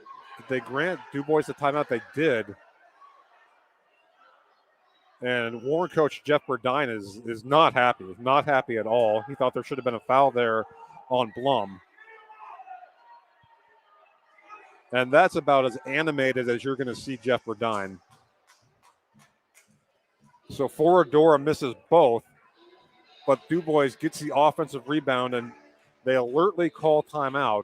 they grant DuBois the timeout? They did. And Warren coach Jeff Burdine is not happy at all. He thought there should have been a foul there on Blum. And that's about as animated as you're going to see Jeff Burdine. So Forador misses both, but DuBois gets the offensive rebound and they alertly call timeout.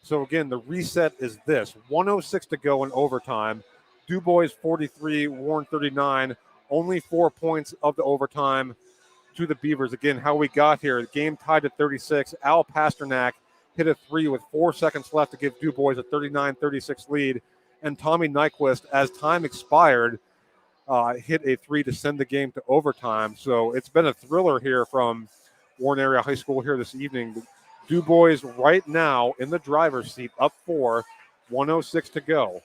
So again, the reset is this: 1:06 to go in overtime. DuBois 43, Warren 39. Only 4 points of the overtime to the Beavers. Again, how we got here: the game tied at 36. Al Pasternak hit a 3 with 4 seconds left to give DuBois a 39-36 lead, and Tommy Nyquist, as time expired, hit a 3 to send the game to overtime. So it's been a thriller here from Warren Area High School here this evening. DuBois right now in the driver's seat, up 4, 1:06 to go.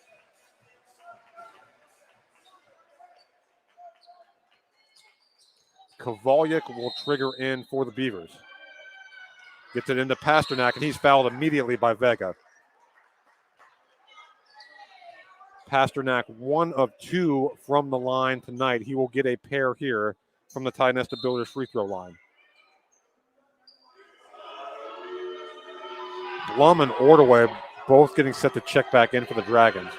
Kovalyuk will trigger in for the Beavers. Gets it into Pasternak, and he's fouled immediately by Vega. Pasternak, 1 of 2 from the line tonight. He will get a pair here from the Ty Nesta Builders free throw line. Blum and Ordway both getting set to check back in for the Dragons.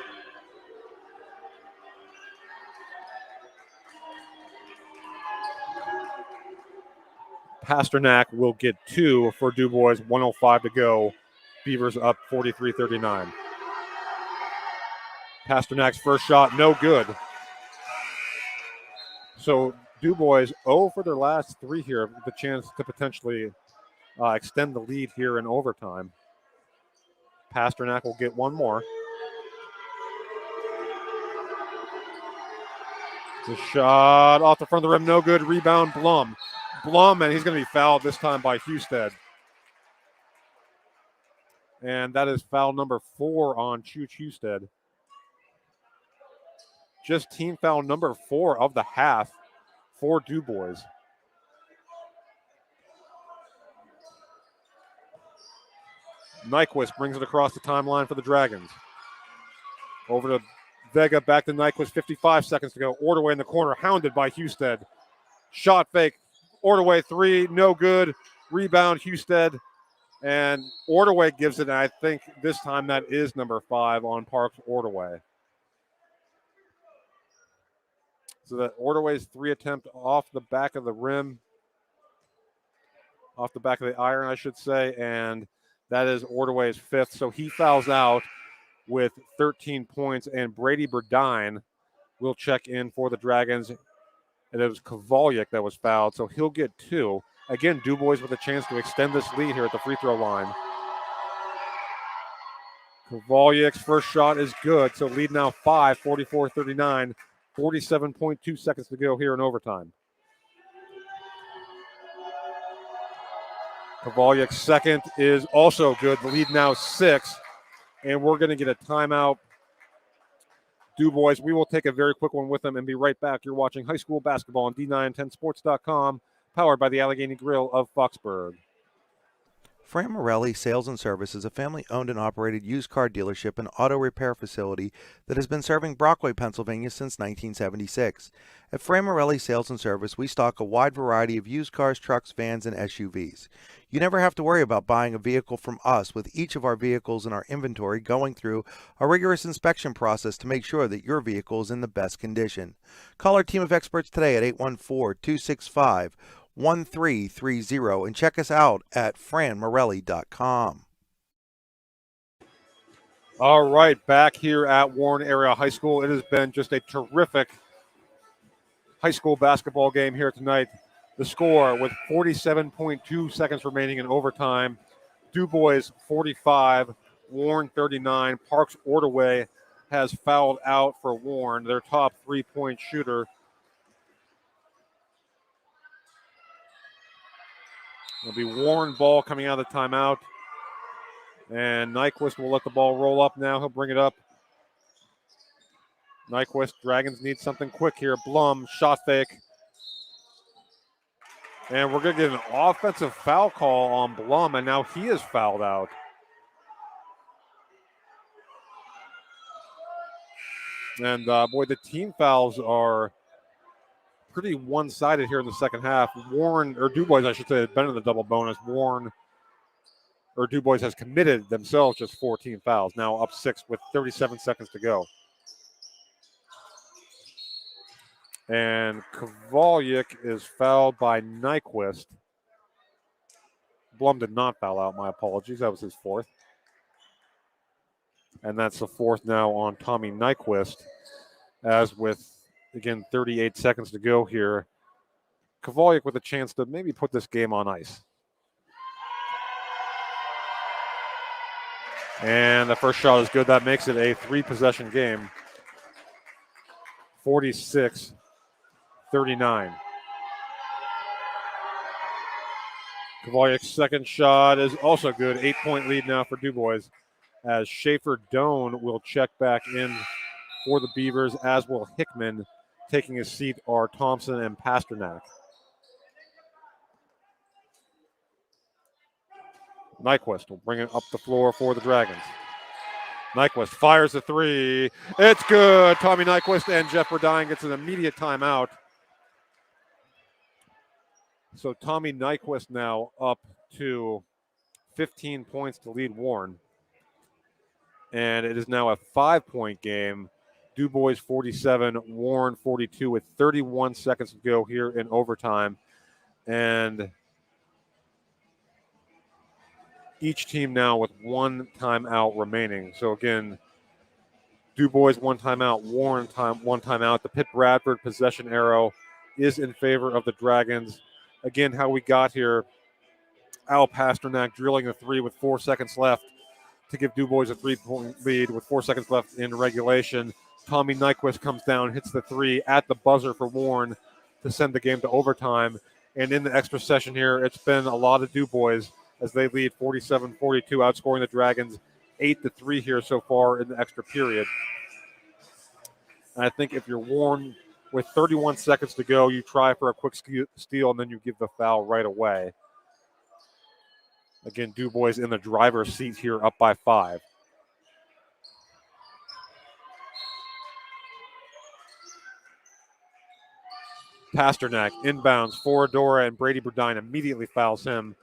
Pasternak will get 2 for DuBois, 1:05 to go. Beavers up 43-39. Pasternak's first shot, no good. So DuBois 0 for their last 3 here, with the chance to potentially extend the lead here in overtime. Pasternak will get one more. The shot off the front of the rim, no good. Rebound, Blum, and he's going to be fouled this time by Husted. And that is foul number 4 on Chooch Husted. Just team foul number 4 of the half for DuBois. Nyquist brings it across the timeline for the Dragons. Over to Vega, back to Nyquist, 55 seconds to go. Ordway in the corner, hounded by Husted. Shot fake. Ordway 3, no good. Rebound, Husted. And Ordway gives it, and I think this time that is number 5 on Parks Ordway. So that Ordway's 3 attempt off the back of the rim. Off the back of the iron, I should say. And that is Ordway's 5th. So he fouls out with 13 points, and Brady Burdine will check in for the Dragons. And it was Kovalyuk that was fouled, so he'll get 2. Again, DuBois with a chance to extend this lead here at the free throw line. Kovalyuk's first shot is good, so lead now 5, 44-39, 47.2 seconds to go here in overtime. Kovalyuk's second is also good. The lead now 6, and we're going to get a timeout. DuBois, we will take a very quick one with them and be right back. You're watching high school basketball on D910sports.com, powered by the Allegheny Grill of Foxborg. Fran Morelli Sales and Service is a family-owned and operated used car dealership and auto repair facility that has been serving Brockway, Pennsylvania since 1976. At Fran Morelli Sales and Service, we stock a wide variety of used cars, trucks, vans, and SUVs. You never have to worry about buying a vehicle from us, with each of our vehicles in our inventory going through a rigorous inspection process to make sure that your vehicle is in the best condition. Call our team of experts today at 814-265-1330 and check us out at franmorelli.com. All right, back here at Warren Area High School. It has been just a terrific high school basketball game here tonight. The score with 47.2 seconds remaining in overtime. DuBois 45, Warren 39. Parks Ordaway has fouled out for Warren, their top three-point shooter. It'll be Warren ball coming out of the timeout. And Nyquist will let the ball roll up now. He'll bring it up. Nyquist, Dragons need something quick here. Blum, shot fake. And we're going to get an offensive foul call on Blum, and now he is fouled out. And, boy, the team fouls are pretty one-sided here in the second half. DuBois, I should say, has been in the double bonus. DuBois has committed themselves just 14 fouls, now up 6 with 37 seconds to go. And Kovalyuk is fouled by Nyquist. Blum did not foul out, my apologies. That was his fourth. And that's the fourth now on Tommy Nyquist, as with, again, 38 seconds to go here. Kovalyuk with a chance to maybe put this game on ice. And the first shot is good. That makes it a three-possession game. 46-39. Kovalyuk's second shot is also good. 8-point lead now for DuBois, as Schaefer Doan will check back in for the Beavers, as will Hickman. Taking his seat are Thompson and Pasternak. Nyquist will bring it up the floor for the Dragons. Nyquist fires the three. It's good. Tommy Nyquist and Jeff Burdine gets an immediate timeout. So Tommy Nyquist now up to 15 points to lead Warren. And it is now a 5-point game. DuBois 47, Warren 42 with 31 seconds to go here in overtime. And each team now with one timeout remaining. So again, DuBois one timeout, Warren one timeout. The Pitt Bradford possession arrow is in favor of the Dragons. Again, how we got here, Al Pasternak drilling the three with 4 seconds left to give DuBois a 3-point lead with 4 seconds left in regulation. Tommy Nyquist comes down, hits the three at the buzzer for Warren to send the game to overtime. And in the extra session here, it's been a lot of DuBois as they lead 47-42, outscoring the Dragons 8-3 here so far in the extra period. And I think if you're Warren with 31 seconds to go, you try for a quick steal, and then you give the foul right away. Again, DuBois in the driver's seat here, up by 5. Pasternak inbounds for Adora, and Brady Burdine immediately fouls him.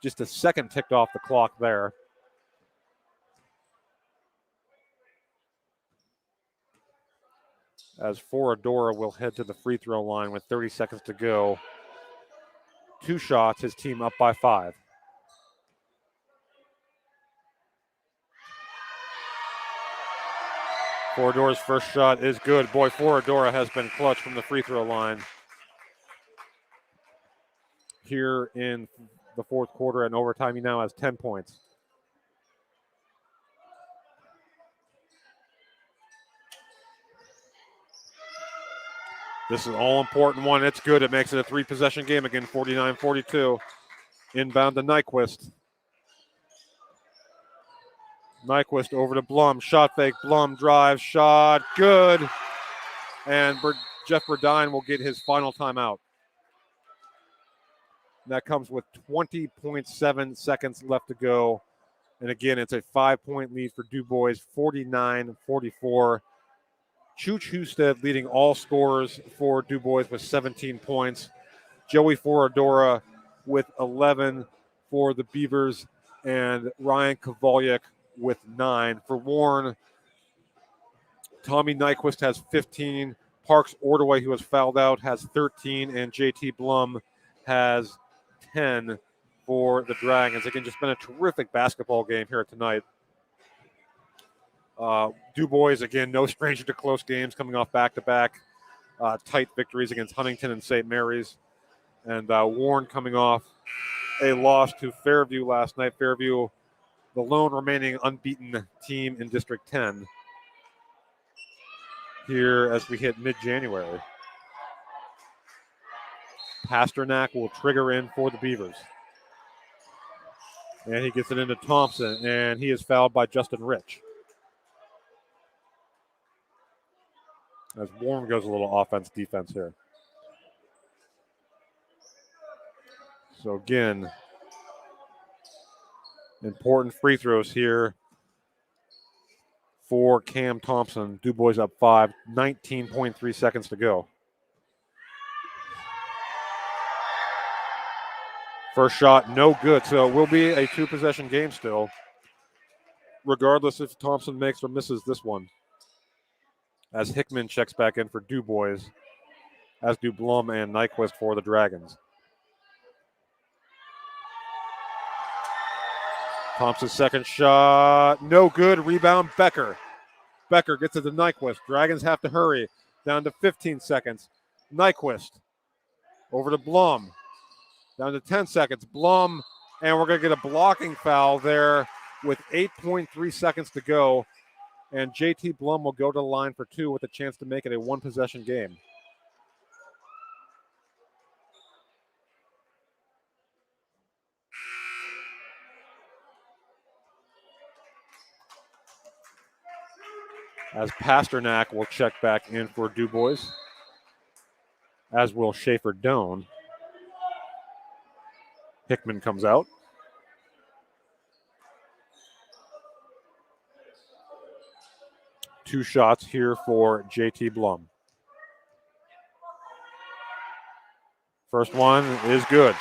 Just a second ticked off the clock there. As Foradora will head to the free throw line with 30 seconds to go. 2 shots, his team up by 5. Foradora's first shot is good. Boy, Foradora has been clutch from the free throw line here in the fourth quarter, and overtime he now has 10 points. This is an all-important one. It's good. It makes it a 3-possession game again, 49-42. Inbound to Nyquist. Nyquist over to Blum. Shot fake. Blum drives. Shot. Good. And Jeff Burdine will get his final timeout. And that comes with 20.7 seconds left to go. And again, it's a 5-point lead for DuBois, 49-44. Chooch Husted leading all scorers for DuBois with 17 points. Joey Foradora with 11 for the Beavers, and Ryan Kovalyuk with 9. For Warren, Tommy Nyquist has 15. Parks Ordaway, who was fouled out, has 13, and JT Blum has 10 for the Dragons. Again, just been a terrific basketball game here tonight. DuBois, again, no stranger to close games, coming off back-to-back tight victories against Huntington and St. Mary's. And Warren coming off a loss to Fairview last night. Fairview, the lone remaining unbeaten team in District 10 here as we hit mid-January. Pasternak will trigger in for the Beavers. And he gets it into Thompson, and he is fouled by Justin Rich. As Warren goes a little offense-defense here. So again, important free throws here for Cam Thompson. DuBois up 5, 19.3 seconds to go. First shot, no good. So it will be a 2-possession game still, regardless if Thompson makes or misses this one. As Hickman checks back in for DuBois, as do Blum and Nyquist for the Dragons. Thompson's second shot, no good. Rebound, Becker. Becker gets it to Nyquist. Dragons have to hurry. Down to 15 seconds. Nyquist over to Blum. Down to 10 seconds. Blum, and we're going to get a blocking foul there with 8.3 seconds to go. And JT Blum will go to the line for 2 with a chance to make it a 1-possession game. As Pasternak will check back in for DuBois, as will Schaefer Doan. Hickman comes out. Two shots here for JT Blum. First one is good.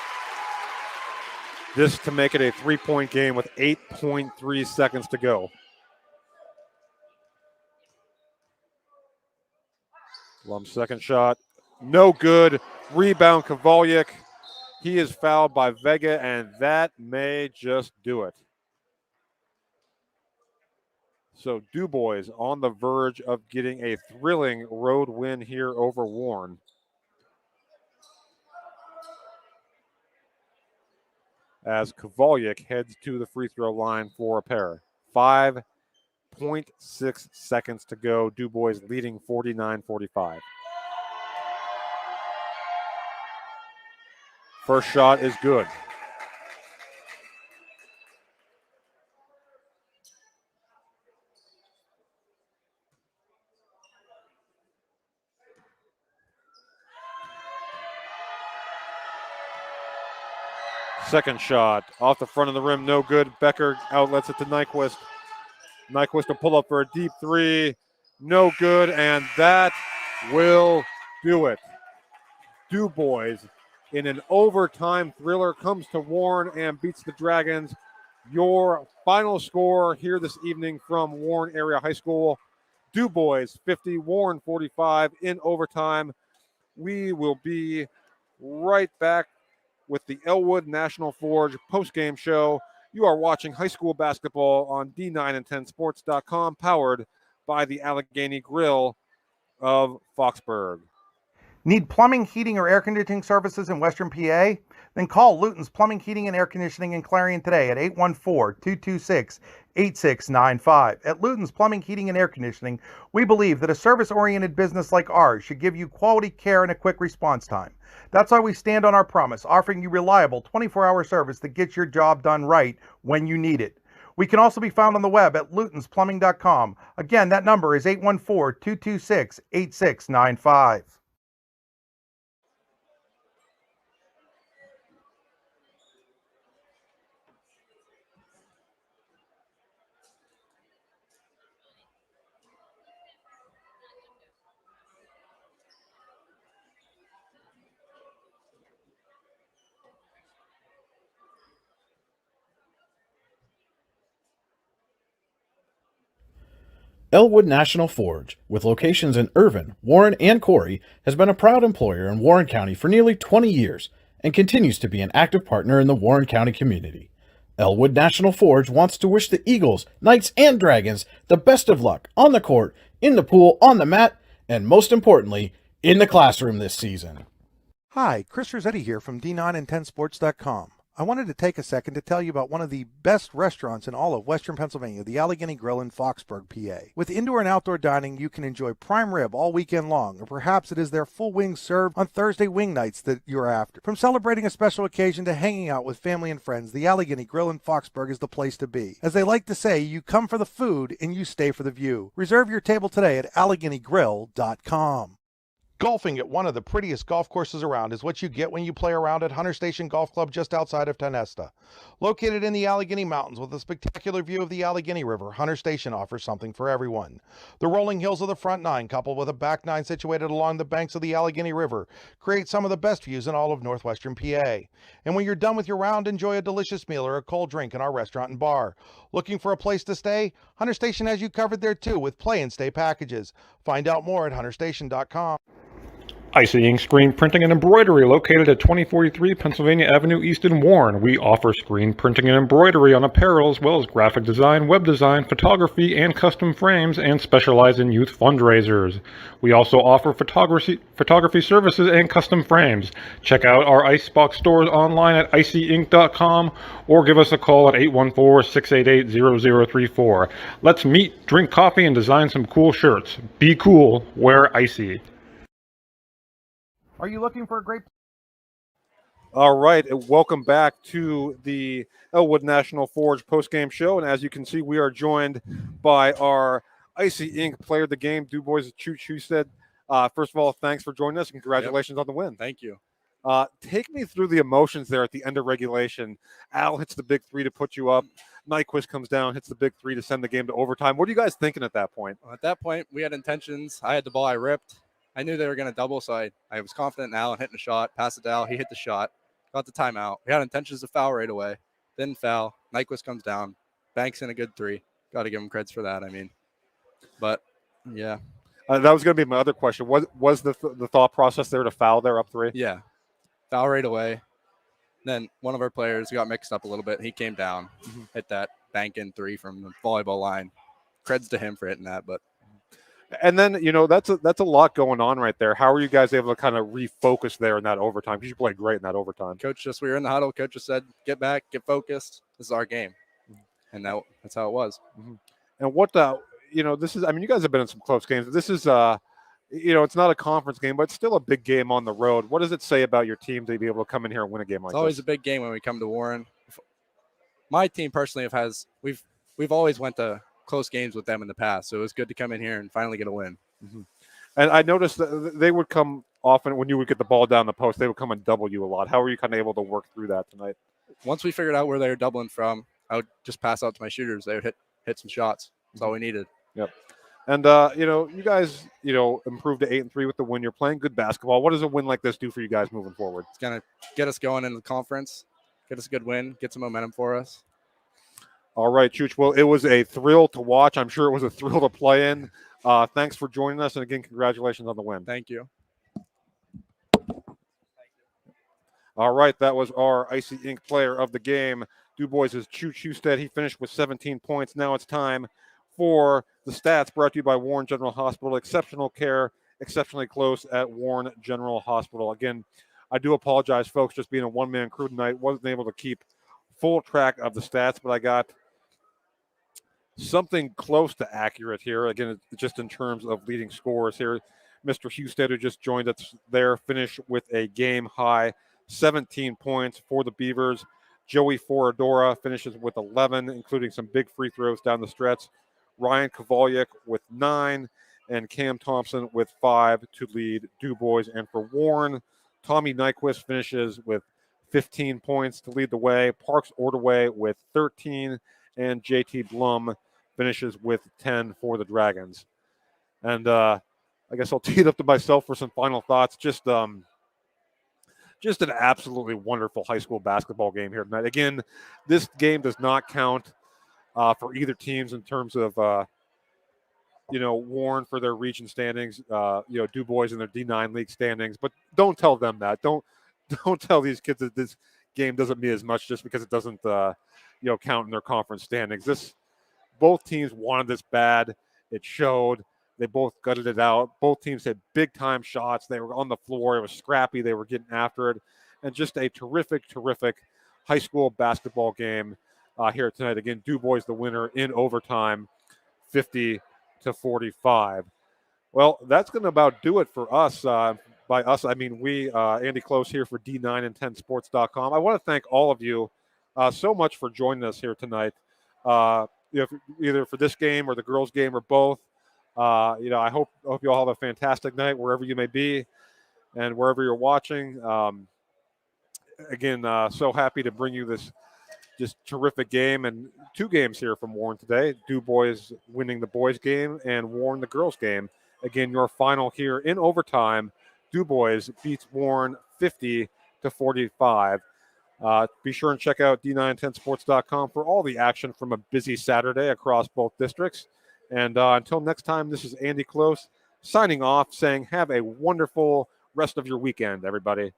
This to make it a 3-point game with 8.3 seconds to go. Blum's second shot, no good. Rebound, Kovalyuk. He is fouled by Vega, and that may just do it. So DuBois on the verge of getting a thrilling road win here over Warren. As Kovalyuk heads to the free throw line for a pair. 5.6 seconds to go. DuBois leading 49-45. First shot is good. Second shot off the front of the rim, no good. Becker outlets it to Nyquist. Nyquist will pull up for a deep 3, no good, and that will do it. DuBois in an overtime thriller comes to Warren and beats the Dragons. Your final score here this evening from Warren Area High School: DuBois 50, Warren 45 in overtime. We will be right back with the Elwood National Forge post-game show. You are watching high school basketball on D9and10sports.com, powered by the Allegheny Grill of Foxborg. Need plumbing, heating, or air conditioning services in Western PA? Then call Luton's Plumbing, Heating, and Air Conditioning in Clarion today at 814-226-8695. At Luton's Plumbing, Heating, and Air Conditioning, we believe that a service-oriented business like ours should give you quality care and a quick response time. That's why we stand on our promise, offering you reliable 24-hour service that gets your job done right when you need it. We can also be found on the web at lutonsplumbing.com. Again, that number is 814-226-8695. Elwood National Forge, with locations in Irvin, Warren, and Corry, has been a proud employer in Warren County for nearly 20 years and continues to be an active partner in the Warren County community. Elwood National Forge wants to wish the Eagles, Knights, and Dragons the best of luck on the court, in the pool, on the mat, and most importantly, in the classroom this season. Hi, Chris Rossetti here from D9and10sports.com. I wanted to take a second to tell you about one of the best restaurants in all of Western Pennsylvania, the Allegheny Grill in Foxborg, PA. With indoor and outdoor dining, you can enjoy prime rib all weekend long, or perhaps it is their full wings served on Thursday wing nights that you're after. From celebrating a special occasion to hanging out with family and friends, the Allegheny Grill in Foxborg is the place to be. As they like to say, you come for the food and you stay for the view. Reserve your table today at AlleghenyGrill.com. Golfing at one of the prettiest golf courses around is what you get when you play around at Hunter Station Golf Club just outside of Tonesta. Located in the Allegheny Mountains with a spectacular view of the Allegheny River, Hunter Station offers something for everyone. The rolling hills of the front nine, coupled with a back nine situated along the banks of the Allegheny River, create some of the best views in all of northwestern PA. And when you're done with your round, enjoy a delicious meal or a cold drink in our restaurant and bar. Looking for a place to stay? Hunter Station has you covered there too with play and stay packages. Find out more at hunterstation.com. Icy Ink Screen Printing and Embroidery, located at 2043 Pennsylvania Avenue East in Warren. We offer screen printing and embroidery on apparel, as well as graphic design, web design, photography, and custom frames, and specialize in youth fundraisers. We also offer photography services and custom frames. Check out our Icebox stores online at icyink.com or give us a call at 814-688-0034. Let's meet, drink coffee, and design some cool shirts. Be cool, wear icy. Are you looking for a great... All right, and welcome back to the Elwood National Forge postgame show. And as you can see, we are joined by our Icy Ink player of the game, DuBois Husted. First of all, thanks for joining us and congratulations on the win. Thank you. Take me through the emotions there at the end of regulation. Al hits the big three to put you up. Nyquist comes down, hits the big three to send the game to overtime. What are you guys thinking at that point? At that point, we had intentions. I had the ball, I ripped. I knew they were going to double, so I was confident in Allen hitting a shot, passed it to Al, he hit the shot, got the timeout. We had intentions to foul right away. Didn't foul. Nyquist comes down, banks in a good three. Got to give him creds for that, I mean. But, yeah. That was going to be my other question. Was the thought process there to foul there up three? Yeah. Foul right away. Then one of our players got mixed up a little bit. He came down, hit that bank in three from the volleyball line. Creds to him for hitting that, but. And then, that's a lot going on right there. How are you guys able to kind of refocus there in that overtime? Because you played great in that overtime. We were in the huddle. Coach just said, get back, get focused. This is our game. And that's how it was. And what, this is, you guys have been in some close games. This is, it's not a conference game, but it's still a big game on the road. What does it say about your team to be able to come in here and win a game like this? It's always a big game when we come to Warren. My team personally we've always went to close games with them in the past, so it was good to come in here and finally get a win. And I noticed that they would come often when you would get the ball down the post, they would come and double you a lot. How were you kind of able to work through that tonight? Once we figured out where they were doubling from, I would just pass out to my shooters. They would hit some shots. That's all we needed. Yep. And you guys improved to 8-3 with the win. You're playing good basketball. What does a win like this do for you guys moving forward? It's gonna get us going in the conference, get us a good win, get some momentum for us. All right, Chooch. Well, it was a thrill to watch. I'm sure it was a thrill to play in. Thanks for joining us. And again, congratulations on the win. Thank you. All right, that was our Icy Ink player of the game. DuBois is Chooch Husted. He finished with 17 points. Now it's time for the stats brought to you by Warren General Hospital. Exceptional care, exceptionally close at Warren General Hospital. Again, I do apologize, folks, just being a one-man crew tonight. Wasn't able to keep full track of the stats, but I got something close to accurate here. Again, just in terms of leading scorers here. Mr. Husted, who just joined us there, finished with a game-high 17 points for the Beavers. Joey Foradora finishes with 11, including some big free throws down the stretch. Ryan Kovalyuk with 9, and Cam Thompson with 5 to lead DuBois. And for Warren, Tommy Nyquist finishes with 15 points to lead the way. Parks Ordaway with 13, and JT Blum finishes with 10 for the Dragons. And I guess I'll tee it up to myself for some final thoughts. Just an absolutely wonderful high school basketball game here tonight. Again, this game does not count for either teams in terms of Warren for their region standings, DuBois in their D9 league standings, but don't tell them that. Don't tell these kids that this game doesn't mean as much just because it doesn't, count in their conference standings. Both teams wanted this bad. It showed. They both gutted it out. Both teams had big-time shots. They were on the floor. It was scrappy. They were getting after it. And just a terrific, terrific high school basketball game here tonight. Again, DuBois the winner in overtime, 50-45. Well, that's going to about do it for us. By us, I mean we, Andy Close here for D9 and 10sports.com. I want to thank all of you so much for joining us here tonight, either for this game or the girls' game or both. I hope you all have a fantastic night wherever you may be and wherever you're watching. Again, so happy to bring you this just terrific game, and 2 games here from Warren today. DuBois winning the boys game and Warren the girls game. Again, your final here in overtime. DuBois beats Warren 50-45. Be sure and check out D910sports.com for all the action from a busy Saturday across both districts. And until next time, this is Andy Close signing off, saying have a wonderful rest of your weekend, everybody.